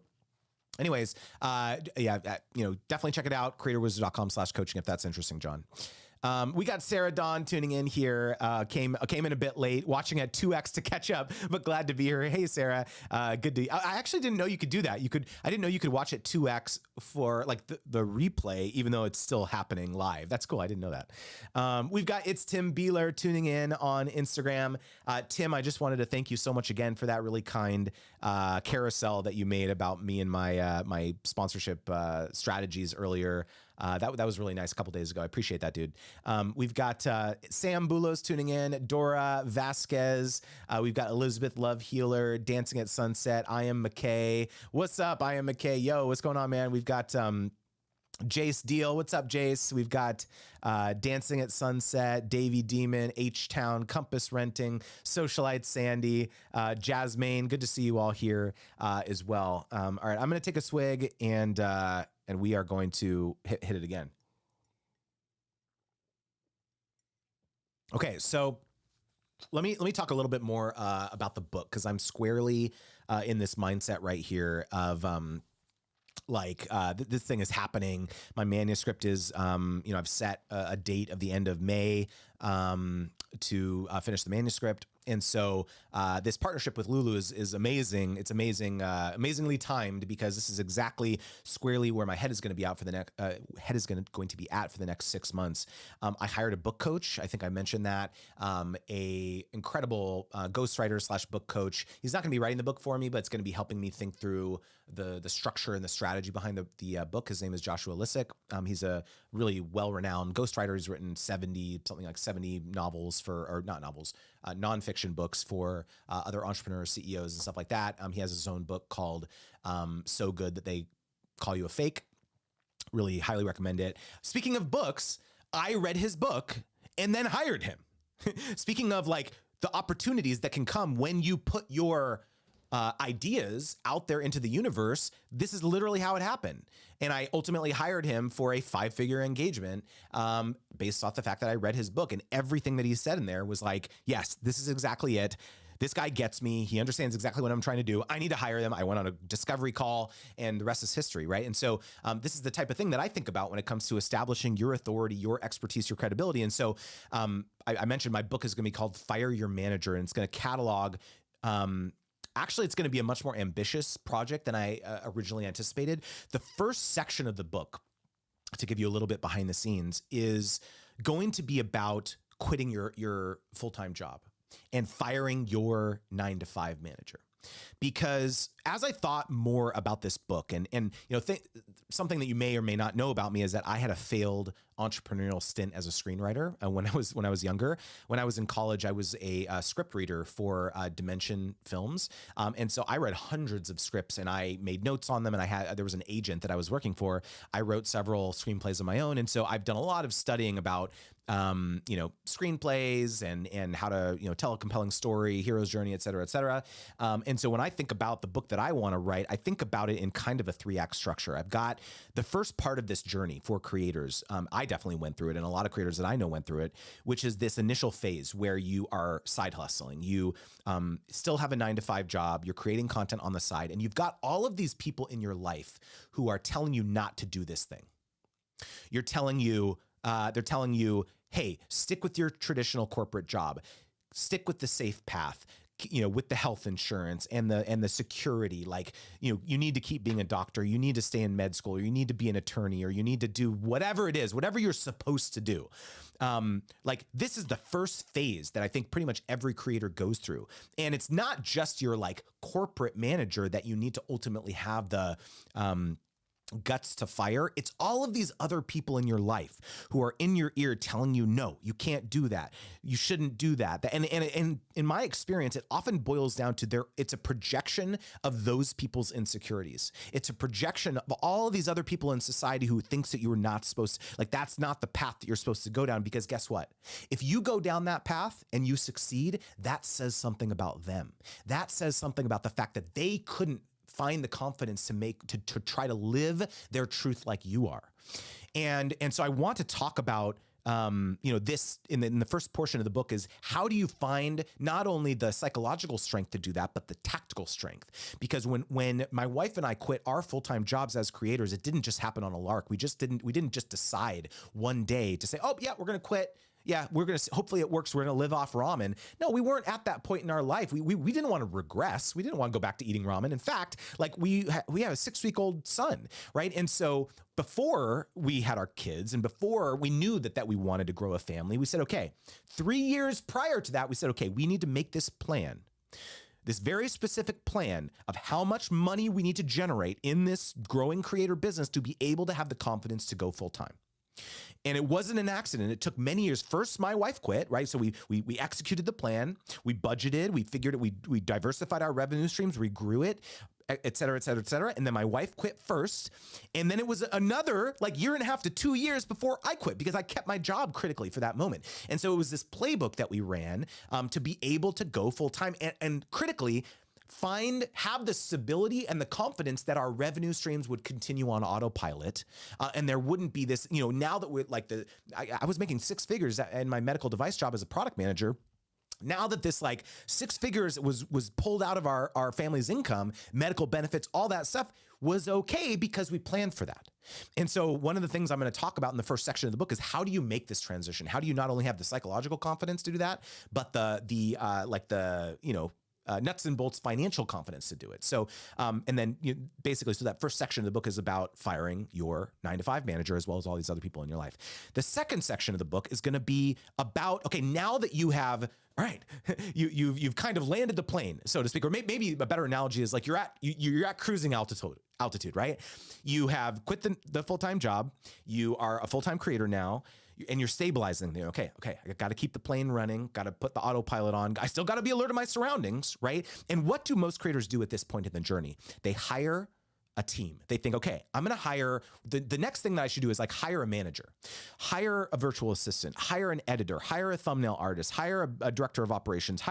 anyways, definitely check it out. creatorwizard.com/coaching if that's interesting, John. We got Sarah Dawn tuning in here, came in a bit late, watching at 2x to catch up, but glad to be here. Hey, Sarah, good to, I actually didn't know you could do that. I didn't know you could watch at 2x for like the replay, even though it's still happening live. That's cool. I didn't know that. We've got It's Tim Beeler tuning in on Instagram. Tim, I just wanted to thank you so much again for that really kind carousel that you made about me and my sponsorship strategies earlier. That was really nice a couple days ago. I appreciate that, dude. We've got Sam Bulos tuning in, Dora Vasquez. We've got Elizabeth Love Healer, Dancing at Sunset. I am McKay. What's up? I am McKay. Yo, what's going on, man? We've got Jace Deal. What's up, Jace? We've got Dancing at Sunset, Davy Demon, H-Town, Compass Renting, Socialite Sandy, Jasmine. Good to see you all here as well. All right, I'm going to take a swig and we are going to hit it again. Okay, so let me talk a little bit more about the book, because I'm squarely in this mindset right here of this thing is happening. My manuscript is, I've set a date of the end of May to finish the manuscript. And so this partnership with Lulu is amazing. It's amazing, amazingly timed, because this is exactly squarely where my head is going to be out for the next going to be at for the next 6 months. I hired a book coach. I think I mentioned that. A incredible ghostwriter / book coach. He's not going to be writing the book for me, but it's going to be helping me think through the structure and the strategy behind the book. His name is Joshua Lissick. He's a really well-renowned ghostwriter. He's written 70 novels nonfiction books for other entrepreneurs, CEOs, and stuff like that. He has his own book called So Good That They Call You a Fake. Really highly recommend it. Speaking of books, I read his book and then hired him. Speaking of like the opportunities that can come when you put your ideas out there into the universe, this is literally how it happened. And I ultimately hired him for a 5-figure engagement based off the fact that I read his book, and everything that he said in there was like, yes, this is exactly it. This guy gets me. He understands exactly what I'm trying to do. I need to hire them. I went on a discovery call, and the rest is history, right? And so this is the type of thing that I think about when it comes to establishing your authority, your expertise, your credibility. And so I mentioned my book is going to be called Fire Your Manager, and it's going to catalog actually, it's going to be a much more ambitious project than I originally anticipated. The first section of the book, to give you a little bit behind the scenes, is going to be about quitting your full-time job and firing your 9-to-5 manager. Because as I thought more about this book, and something that you may or may not know about me is that I had a failed entrepreneurial stint as a screenwriter when I was younger. When I was in college, I was a script reader for Dimension Films, and so I read hundreds of scripts and I made notes on them. And there was an agent that I was working for. I wrote several screenplays of my own, and so I've done a lot of studying about screenplays and how to tell a compelling story, hero's journey, et cetera, et cetera. And so when I think about the book that I want to write, I think about it in kind of a 3-act structure. I've got the first part of this journey for creators. I definitely went through it, and a lot of creators that I know went through it, which is this initial phase where you are side hustling. You still have a 9-to-5 job. You're creating content on the side, and you've got all of these people in your life who are telling you not to do this thing. They're telling you, hey, stick with your traditional corporate job. Stick with the safe path. with the health insurance and the security, like, you need to keep being a doctor, you need to stay in med school, or you need to be an attorney, or you need to do whatever it is, whatever you're supposed to do. Like, this is the first phase that I think pretty much every creator goes through. And it's not just your like corporate manager that you need to ultimately have the, guts to fire. It's all of these other people in your life who are in your ear telling you, no, you can't do that. You shouldn't do that. And in my experience, it often boils down to it's a projection of those people's insecurities. It's a projection of all of these other people in society who thinks that you're not supposed to, like, that's not the path that you're supposed to go down, because guess what? If you go down that path and you succeed, that says something about them. That says something about the fact that they couldn't find the confidence to try to live their truth like you are. And so I want to talk about, this in the first portion of the book is how do you find not only the psychological strength to do that, but the tactical strength? Because when my wife and I quit our full-time jobs as creators, it didn't just happen on a lark. We didn't just decide one day to say, oh yeah, we're going to quit. Yeah, we're going to, hopefully it works. We're going to live off ramen. No, we weren't at that point in our life. We didn't want to regress. We didn't want to go back to eating ramen. In fact, like we have a 6-week-old son, right? And so before we had our kids and before we knew that we wanted to grow a family, we said, okay, 3 years prior to that, we said, okay, we need to make this plan. This very specific plan of how much money we need to generate in this growing creator business to be able to have the confidence to go full time. And it wasn't an accident. It took many years. First, my wife quit, right? So we executed the plan. We budgeted. We figured it. We diversified our revenue streams. We grew it, et cetera, et cetera, et cetera. And then my wife quit first. And then it was another like 1.5 to 2 years before I quit, because I kept my job critically for that moment. And so it was this playbook that we ran to be able to go full time and critically have the stability and the confidence that our revenue streams would continue on autopilot. And there wouldn't be this, now that we're like I was making 6 figures in my medical device job as a product manager. Now that this like 6 figures was pulled out of our family's income, medical benefits, all that stuff was okay because we planned for that. And so one of the things I'm going to talk about in the first section of the book is how do you make this transition? How do you not only have the psychological confidence to do that, but the nuts and bolts financial confidence to do it. So, and then basically, so that first section of the book is about firing your 9-to-5 manager as well as all these other people in your life. The second section of the book is going to be about, okay, now that you have, all right, you've kind of landed the plane, so to speak, or maybe a better analogy is like you're at cruising altitude, right? You have quit the full-time job. You are a full-time creator now. And you're stabilizing there. Okay, I got to keep the plane running, got to put the autopilot on. I still got to be alert to my surroundings, right? And what do most creators do at this point in the journey? They hire a team. They think, okay, I'm going to hire, the next thing that I should do is like hire a manager, hire a virtual assistant, hire an editor, hire a thumbnail artist, hire a director of operations,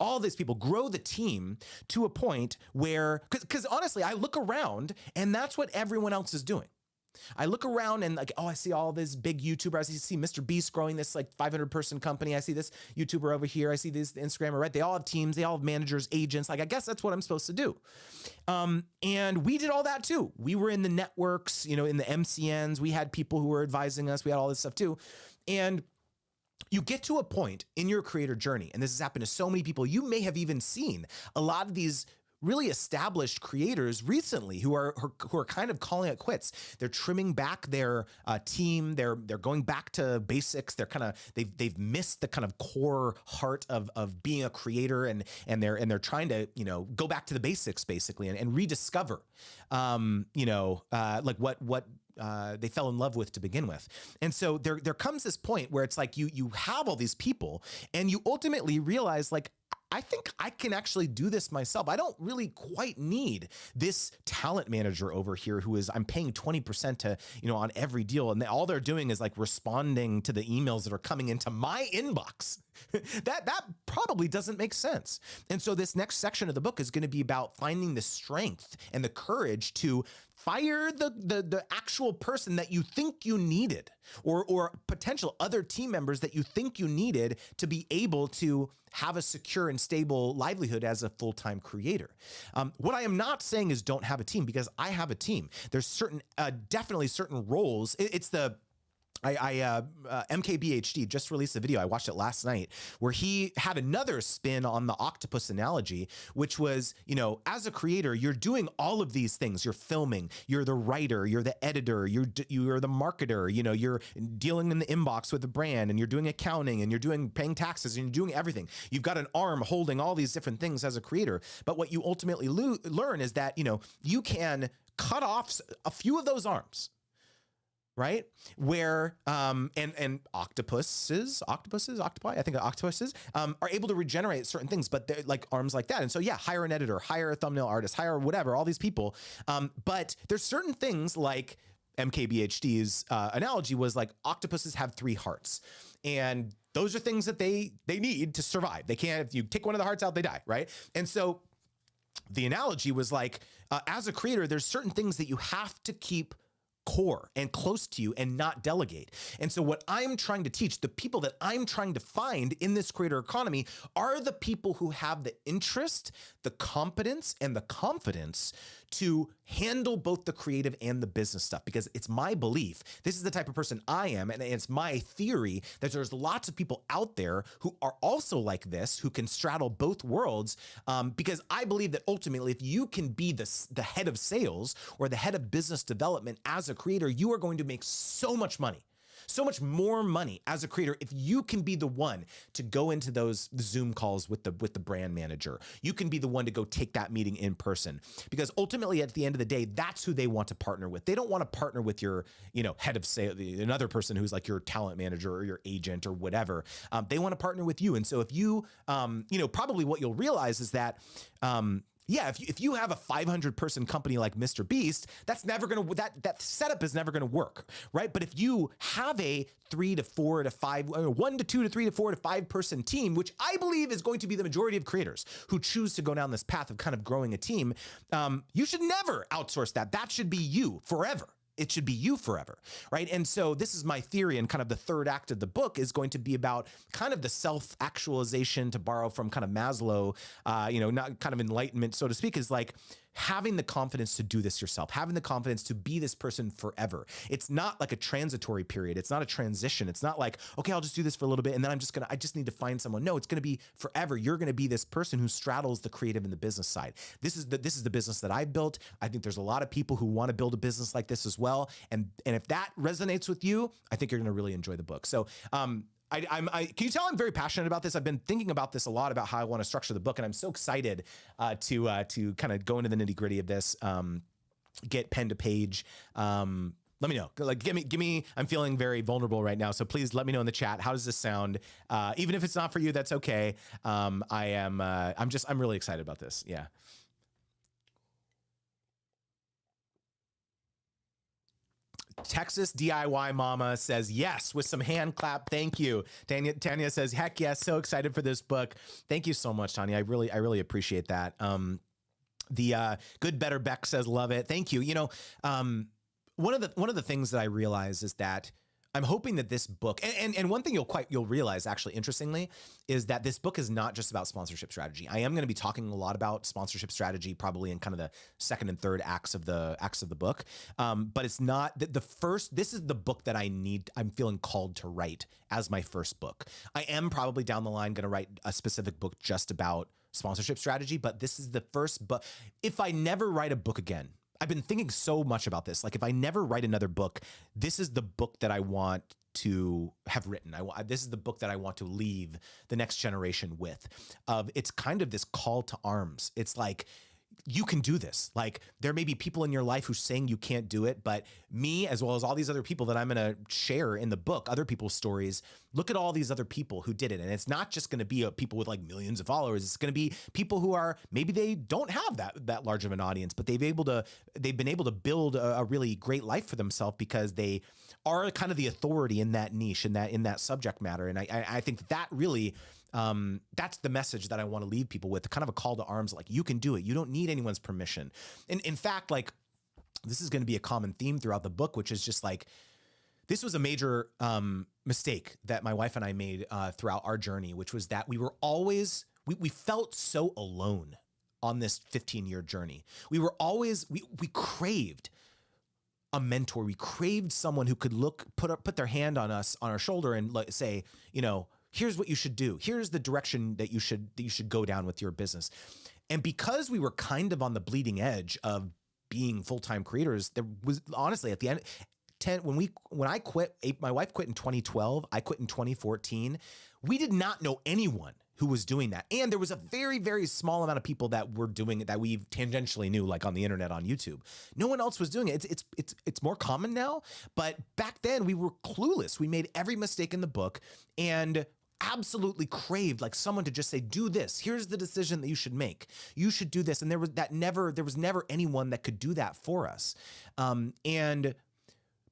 all these people, grow the team to a point where, because honestly, I look around and that's what everyone else is doing. I look around and like, oh, I see all this big YouTuber. I see Mr. Beast growing this like 500 person company. I see this YouTuber over here. I see this Instagrammer, right? They all have teams. They all have managers, agents. Like, I guess that's what I'm supposed to do. And we did all that too. We were in the networks, in the MCNs. We had people who were advising us. We had all this stuff too. And you get to a point in your creator journey, and this has happened to so many people. You may have even seen a lot of these really established creators recently who are kind of calling it quits. They're trimming back their team. They're going back to basics. They've missed the kind of core heart of being a creator, and they're trying to go back to the basics basically and rediscover like what they fell in love with to begin with. And so there comes this point where it's like you have all these people and you ultimately realize like, I think I can actually do this myself. I don't really quite need this talent manager over here I'm paying 20% to, on every deal. And all they're doing is like responding to the emails that are coming into my inbox. That probably doesn't make sense. And so this next section of the book is going to be about finding the strength and the courage to fire the actual person that you think you needed, or potential other team members that you think you needed to be able to have a secure and stable livelihood as a full-time creator. What I am not saying is don't have a team, because I have a team. There's definitely certain roles. It's the MKBHD just released a video. I watched it last night where he had another spin on the octopus analogy, which was, as a creator, you're doing all of these things. You're filming, you're the writer, you're the editor, you're the marketer, you're dealing in the inbox with the brand, and you're doing accounting, and you're doing paying taxes, and you're doing everything. You've got an arm holding all these different things as a creator. But what you ultimately learn is that, you can cut off a few of those arms, right? Where, and octopuses, octopi, I think octopuses, are able to regenerate certain things, but they're like arms like that. And so, yeah, hire an editor, hire a thumbnail artist, hire whatever, all these people. But there's certain things like MKBHD's analogy was like octopuses have 3 hearts. And those are things that they need to survive. They can't, if you take one of the hearts out, they die, right? And so the analogy was like, as a creator, there's certain things that you have to keep core and close to you and not delegate. And so what I'm trying to teach, the people that I'm trying to find in this creator economy are the people who have the interest, the competence, and the confidence to handle both the creative and the business stuff, because it's my belief, this is the type of person I am, and it's my theory that there's lots of people out there who are also like this, who can straddle both worlds, because I believe that ultimately, if you can be the head of sales or the head of business development as a creator, you are going to make so much money. So much more money as a creator if you can be the one to go into those Zoom calls with the brand manager. You can be the one to go take that meeting in person, because ultimately at the end of the day, that's who they want to partner with. They don't want to partner with your, head of sales, another person who's like your talent manager or your agent or whatever. They want to partner with you. And so if you, probably what you'll realize is that, if you have a 500 person company like Mr. Beast, that's never going to, that setup is never going to work, right? But if you have a 3 to 4 to 5, 1 to 2 to 3 to 4 to 5 person team, which I believe is going to be the majority of creators who choose to go down this path of kind of growing a team, you should never outsource that. That should be you forever. It should be you forever, right? And so this is my theory, and kind of the third act of the book is going to be about kind of the self-actualization, to borrow from kind of Maslow, not kind of enlightenment, so to speak, is like having the confidence to do this yourself, having the confidence to be this person forever. It's not like a transitory period. It's not a transition. It's not like, okay, I'll just do this for a little bit and then I just need to find someone. No, it's going to be forever. You're going to be this person who straddles the creative and the business side. This is the business that I built. I think there's a lot of people who want to build a business like this as well. And if that resonates with you, I think you're going to really enjoy the book. So, can you tell I'm very passionate about this? I've been thinking about this a lot, about how I want to structure the book, and I'm so excited to kind of go into the nitty gritty of this. Get pen to page. Let me know. Like, give me. I'm feeling very vulnerable right now, so please let me know in the chat. How does this sound? Even if it's not for you, that's okay. I'm really excited about this. Yeah. Texas DIY Mama says yes with some hand clap. Thank you. Tanya says, heck yes, so excited for this book. Thank you so much, Tanya. I really appreciate that. The Good Better Beck says love it. Thank you. One of the things that I realize is that I'm hoping that this book, and one thing you'll realize, actually, interestingly, is that this book is not just about sponsorship strategy. I am going to be talking a lot about sponsorship strategy, probably in kind of the second and third acts of the book. But it's not the first. This is the book that I'm feeling called to write as my first book. I am probably down the line going to write a specific book just about sponsorship strategy, but this is the first book. If I never write a book again, I've been thinking so much about this. Like, if I never write another book, this is the book that I want to have written. This is the book that I want to leave the next generation with. It's kind of this call to arms. It's like, you can do this. Like, there may be people in your life who's saying you can't do it, but me, as well as all these other people that I'm going to share in the book, other people's stories, look at all these other people who did it. And it's not just going to be people with like millions of followers. It's going to be people who are, maybe they don't have that large of an audience, but they've been able to build a really great life for themselves because they are kind of the authority in that niche, in that subject matter. And I think that really, that's the message that I want to leave people with, kind of a call to arms, like, you can do it. You don't need anyone's permission. And in fact, like, this is going to be a common theme throughout the book, which is just like, this was a major mistake that my wife and I made throughout our journey, which was that we were always, we felt so alone on this 15-year journey. We were always, we craved a mentor. We craved someone who could put their hand on us, on our shoulder, and say, here's what you should do. Here's the direction that you should go down with your business. And because we were kind of on the bleeding edge of being full-time creators, there was honestly at the end, when I quit, my wife quit in 2012, I quit in 2014. We did not know anyone who was doing that. And there was a very, very small amount of people that were doing it that we tangentially knew, like on the internet, on YouTube. No one else was doing it. It's more common now, but back then we were clueless. We made every mistake in the book and absolutely craved like someone to just say, do this. Here's the decision that you should make. You should do this. And there was never anyone that could do that for us. And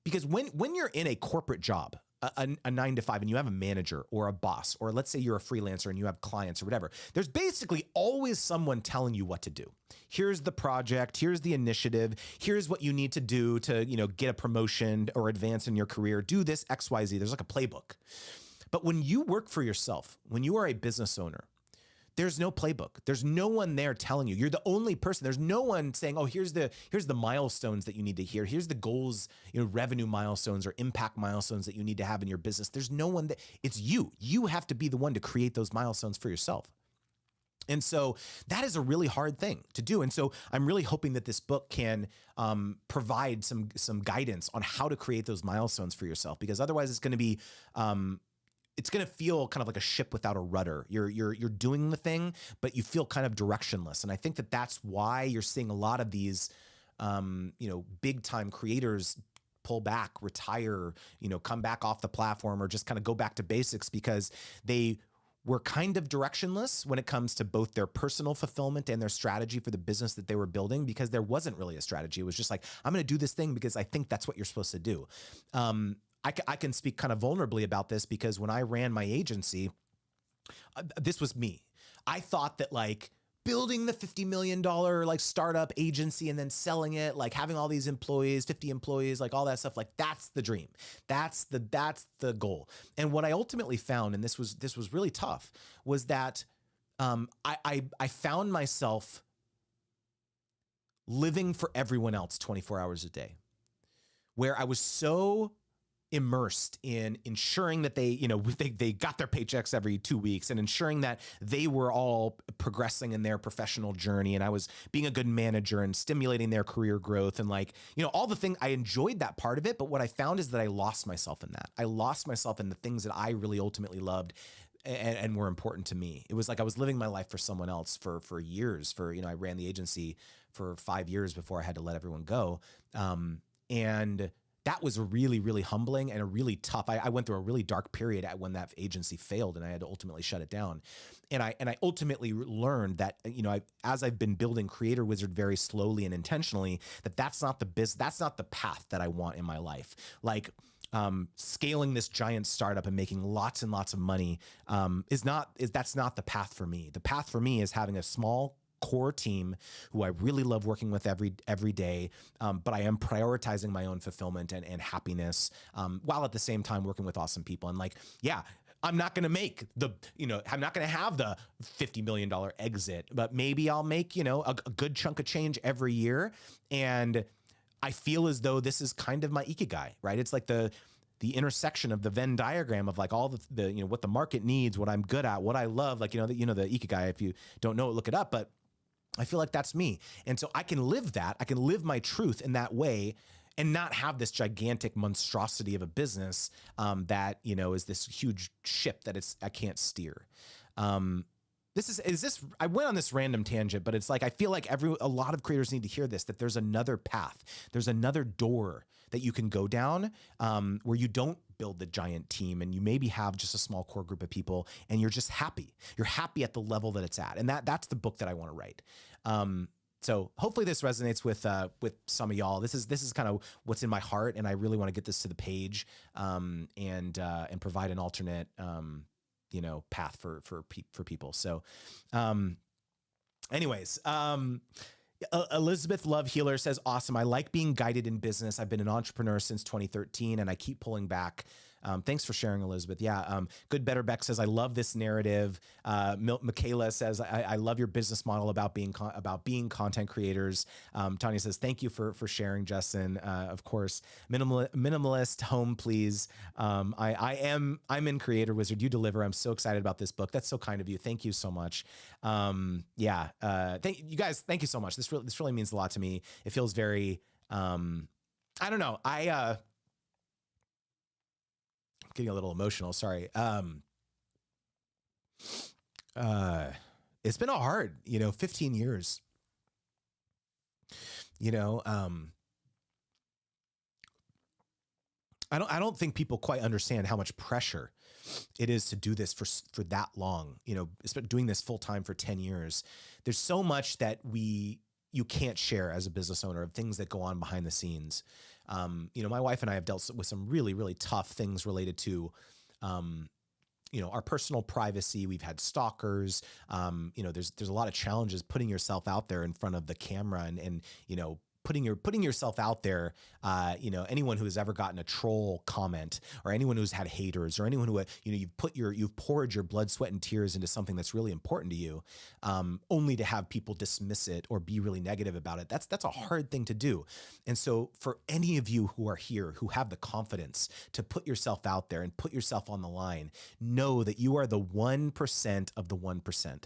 because when you're in a corporate job, a 9 to 5, and you have a manager or a boss, or let's say you're a freelancer and you have clients or whatever, there's basically always someone telling you what to do. Here's the project, here's the initiative, here's what you need to do to, get a promotion or advance in your career, do this X, Y, Z. There's like a playbook. But when you work for yourself, when you are a business owner, there's no playbook. There's no one there telling you. You're the only person. There's no one saying, oh, here's the milestones that you need to hear. Here's the goals, revenue milestones or impact milestones that you need to have in your business. There's no one it's you. You have to be the one to create those milestones for yourself. And so that is a really hard thing to do. And so I'm really hoping that this book can provide some guidance on how to create those milestones for yourself, because otherwise it's going to be, it's going to feel kind of like a ship without a rudder. You're doing the thing, but you feel kind of directionless. And I think that that's why you're seeing a lot of these, big time creators pull back, retire, come back off the platform, or just kind of go back to basics, because they were kind of directionless when it comes to both their personal fulfillment and their strategy for the business that they were building, because there wasn't really a strategy. It was just like, I'm going to do this thing because I think that's what you're supposed to do. I can speak kind of vulnerably about this, because when I ran my agency, this was me. I thought that like building the $50 million like startup agency and then selling it, like having all these employees, 50 employees, like all that stuff, like that's the dream. That's the goal. And what I ultimately found, and this was really tough, was that I found myself living for everyone else 24 hours a day, where I was so immersed in ensuring that they got their paychecks every 2 weeks, and ensuring that they were all progressing in their professional journey. And I was being a good manager and stimulating their career growth, and all the things. I enjoyed that part of it. But what I found is that I lost myself in that. I lost myself in the things that I really ultimately loved and were important to me. It was like I was living my life for someone else for years. I ran the agency for 5 years before I had to let everyone go. And that was really, really humbling and a really tough. I went through a really dark period when that agency failed, and I had to ultimately shut it down. And I ultimately learned that, as I've been building Creator Wizard very slowly and intentionally, that's not the path that I want in my life. Like, scaling this giant startup and making lots and lots of money that's not the path for me. The path for me is having a small core team who I really love working with every day, but I am prioritizing my own fulfillment and happiness, while at the same time working with awesome people. And I'm not going to make I'm not going to have the $50 million exit, but maybe I'll make, a good chunk of change every year. And I feel as though this is kind of my Eeka Guy, right? It's like the intersection of the Venn diagram of like all the what the market needs, what I'm good at, what I love, the Eeka Guy. If you don't know it, look it up. But I feel like that's me. And so I can live that. I can live my truth in that way and not have this gigantic monstrosity of a business that, is this huge ship that I can't steer. I went on this random tangent, but it's like, I feel like a lot of creators need to hear this, that there's another path. There's another door that you can go down, where you don't build the giant team and you maybe have just a small core group of people and you're just happy. You're happy at the level that it's at. And that's the book that I want to write. So hopefully this resonates with some of y'all. This is kind of what's in my heart, and I really want to get this to the page, and provide an alternate, path for people. So, anyways, Elizabeth Love Healer says, awesome. I like being guided in business. I've been an entrepreneur since 2013, and I keep pulling back Thanks for sharing, Elizabeth. Yeah. Good Better Beck says, I love this narrative. Michaela says, I love your business model about being content creators. Tanya says, thank you for sharing, Justin. Of course, minimalist home, please. I'm in Creator Wizard. You deliver. I'm so excited about this book. That's so kind of you. Thank you so much. Thank you guys. Thank you so much. This really means a lot to me. It feels very, I don't know. I'm getting a little emotional. Sorry. It's been a hard, 15 years, I don't think people quite understand how much pressure it is to do this for that long, doing this full time for 10 years. There's so much that you can't share as a business owner of things that go on behind the scenes. My wife and I have dealt with some really, really tough things related to, our personal privacy. We've had stalkers. There's a lot of challenges putting yourself out there in front of the camera and putting yourself out there. Anyone who has ever gotten a troll comment, or anyone who's had haters, or anyone who, you've poured your blood, sweat, and tears into something that's really important to you, only to have people dismiss it or be really negative about it. That's a hard thing to do. And so for any of you who are here, who have the confidence to put yourself out there and put yourself on the line, know that you are the 1% of the 1%.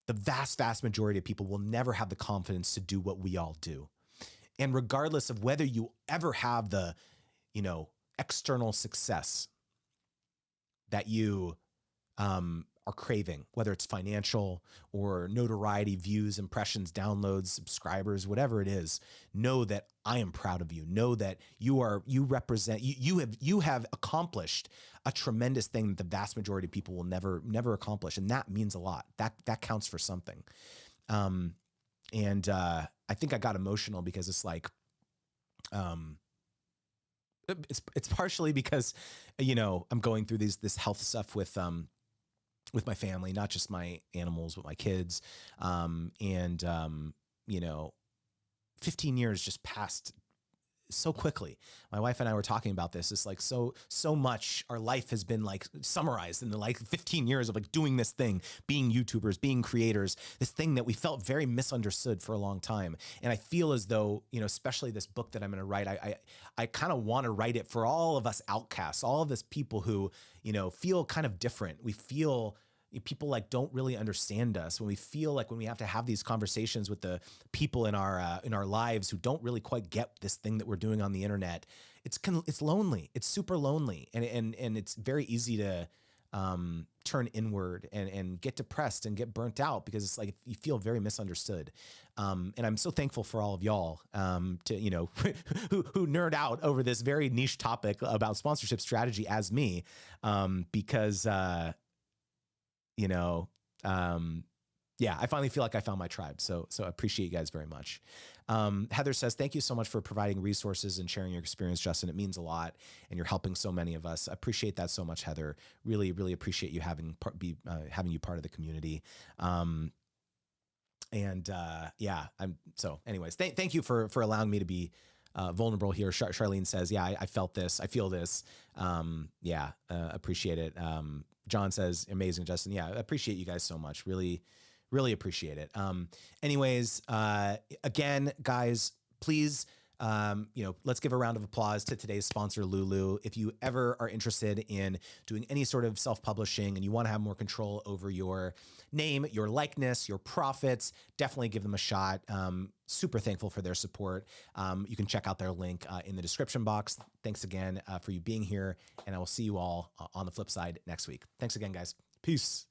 The vast, vast majority of people will never have the confidence to do what we all do. And regardless of whether you ever have the, external success that you are craving, whether it's financial or notoriety, views, impressions, downloads, subscribers, whatever it is, know that I am proud of you. Know that you have accomplished a tremendous thing that the vast majority of people will never accomplish. And that means a lot. That counts for something. I think I got emotional because it's like, it's partially because, I'm going through this health stuff with my family, not just my animals, but my kids. 15 years just passed so quickly. My wife and I were talking about this. It's like so much our life has been like summarized in the 15 years of doing this thing, being YouTubers, being creators, this thing that we felt very misunderstood for a long time. And I feel as though, especially this book that I'm going to write, I kind of want to write it for all of us outcasts, all of us people who, feel kind of different. We feel people don't really understand us, when we feel when we have to have these conversations with the people in our lives who don't really quite get this thing that we're doing on the internet. It's lonely. It's super lonely. And it's very easy to turn inward and get depressed and get burnt out, because it's you feel very misunderstood. And I'm so thankful for all of y'all to who nerd out over this very niche topic about sponsorship strategy as me, because I finally feel like I found my tribe. So I appreciate you guys very much. Heather says, thank you so much for providing resources and sharing your experience, Justin. It means a lot, and you're helping so many of us. I appreciate that so much, Heather. Really, really appreciate you having you part of the community. Anyways, thank you for allowing me to be vulnerable here. Charlene says, yeah, I felt this. I feel this. Appreciate it. John says, amazing, Justin. Yeah, I appreciate you guys so much. Really, really appreciate it. Again, guys, please, let's give a round of applause to today's sponsor, Lulu. If you ever are interested in doing any sort of self-publishing and you want to have more control over your name, your likeness, your profits, definitely give them a shot. Super thankful for their support. You can check out their link in the description box. Thanks again for you being here, and I will see you all on the flip side next week. Thanks again, guys. Peace.